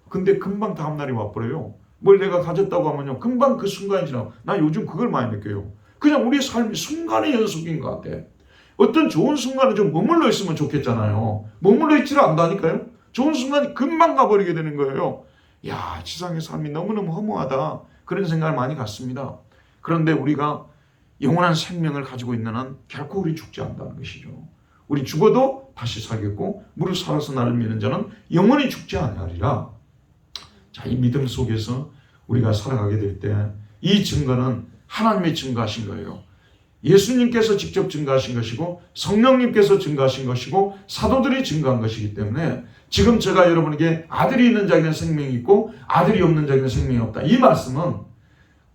근데 금방 다음 날이 와버려요. 뭘 내가 가졌다고 하면요, 금방 그 순간이 지나고. 나 요즘 그걸 많이 느껴요. 그냥 우리 삶이 순간의 연속인 것 같아. 어떤 좋은 순간에 좀 머물러 있으면 좋겠잖아요. 머물러 있지를 않다니까요. 좋은 순간이 금방 가버리게 되는 거예요. 야, 지상의 삶이 너무너무 허무하다. 그런 생각을 많이 갖습니다. 그런데 우리가 영원한 생명을 가지고 있는 한 결코 우리 죽지 않는다는 것이죠. 우리 죽어도 다시 살겠고 무릇 살아서 나를 믿는 자는 영원히 죽지 아니하리라. 자, 이 믿음 속에서 우리가 살아가게 될 때 이 증거는 하나님의 증거하신 거예요. 예수님께서 직접 증거하신 것이고 성령님께서 증거하신 것이고 사도들이 증거한 것이기 때문에 지금 제가 여러분에게 아들이 있는 자에게는 생명이 있고 아들이 없는 자에게는 생명이 없다. 이 말씀은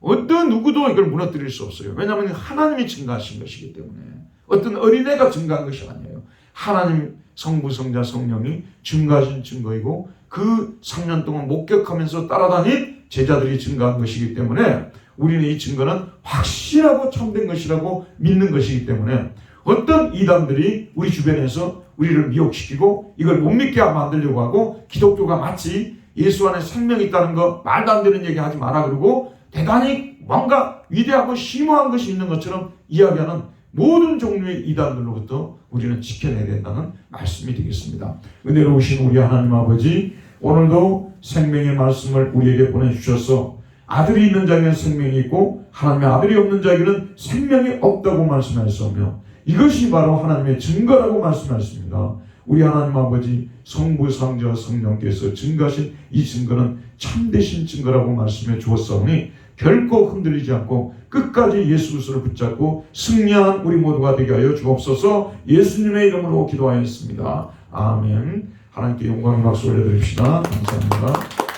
어떤 누구도 이걸 무너뜨릴 수 없어요. 왜냐하면 하나님이 증거하신 것이기 때문에 어떤 어린애가 증거한 것이 아니에요. 하나님 성부 성자 성령이 증거하신 증거이고 그 3년 동안 목격하면서 따라다닌 제자들이 증거한 것이기 때문에 우리는 이 증거는 확실하고 참된 것이라고 믿는 것이기 때문에 어떤 이단들이 우리 주변에서 우리를 미혹시키고 이걸 못 믿게 만들려고 하고 기독교가 마치 예수 안에 생명이 있다는 거 말도 안 되는 얘기 하지 마라 그러고 대단히 뭔가 위대하고 심오한 것이 있는 것처럼 이야기하는 모든 종류의 이단들로부터 우리는 지켜내야 된다는 말씀이 되겠습니다. 은혜로우신 우리 하나님 아버지, 오늘도 생명의 말씀을 우리에게 보내주셔서 아들이 있는 자에게는 생명이 있고 하나님의 아들이 없는 자에게는 생명이 없다고 말씀하셨으며 이것이 바로 하나님의 증거라고 말씀하셨습니다. 우리 하나님 아버지, 성부, 성자와 성령께서 증거하신 이 증거는 참되신 증거라고 말씀해 주었사오니 결코 흔들리지 않고 끝까지 예수 그리스도를 붙잡고 승리한 우리 모두가 되게 하여 주옵소서. 예수님의 이름으로 기도하였습니다. 아멘. 하나님께 영광의 박수 올려드립시다. 감사합니다.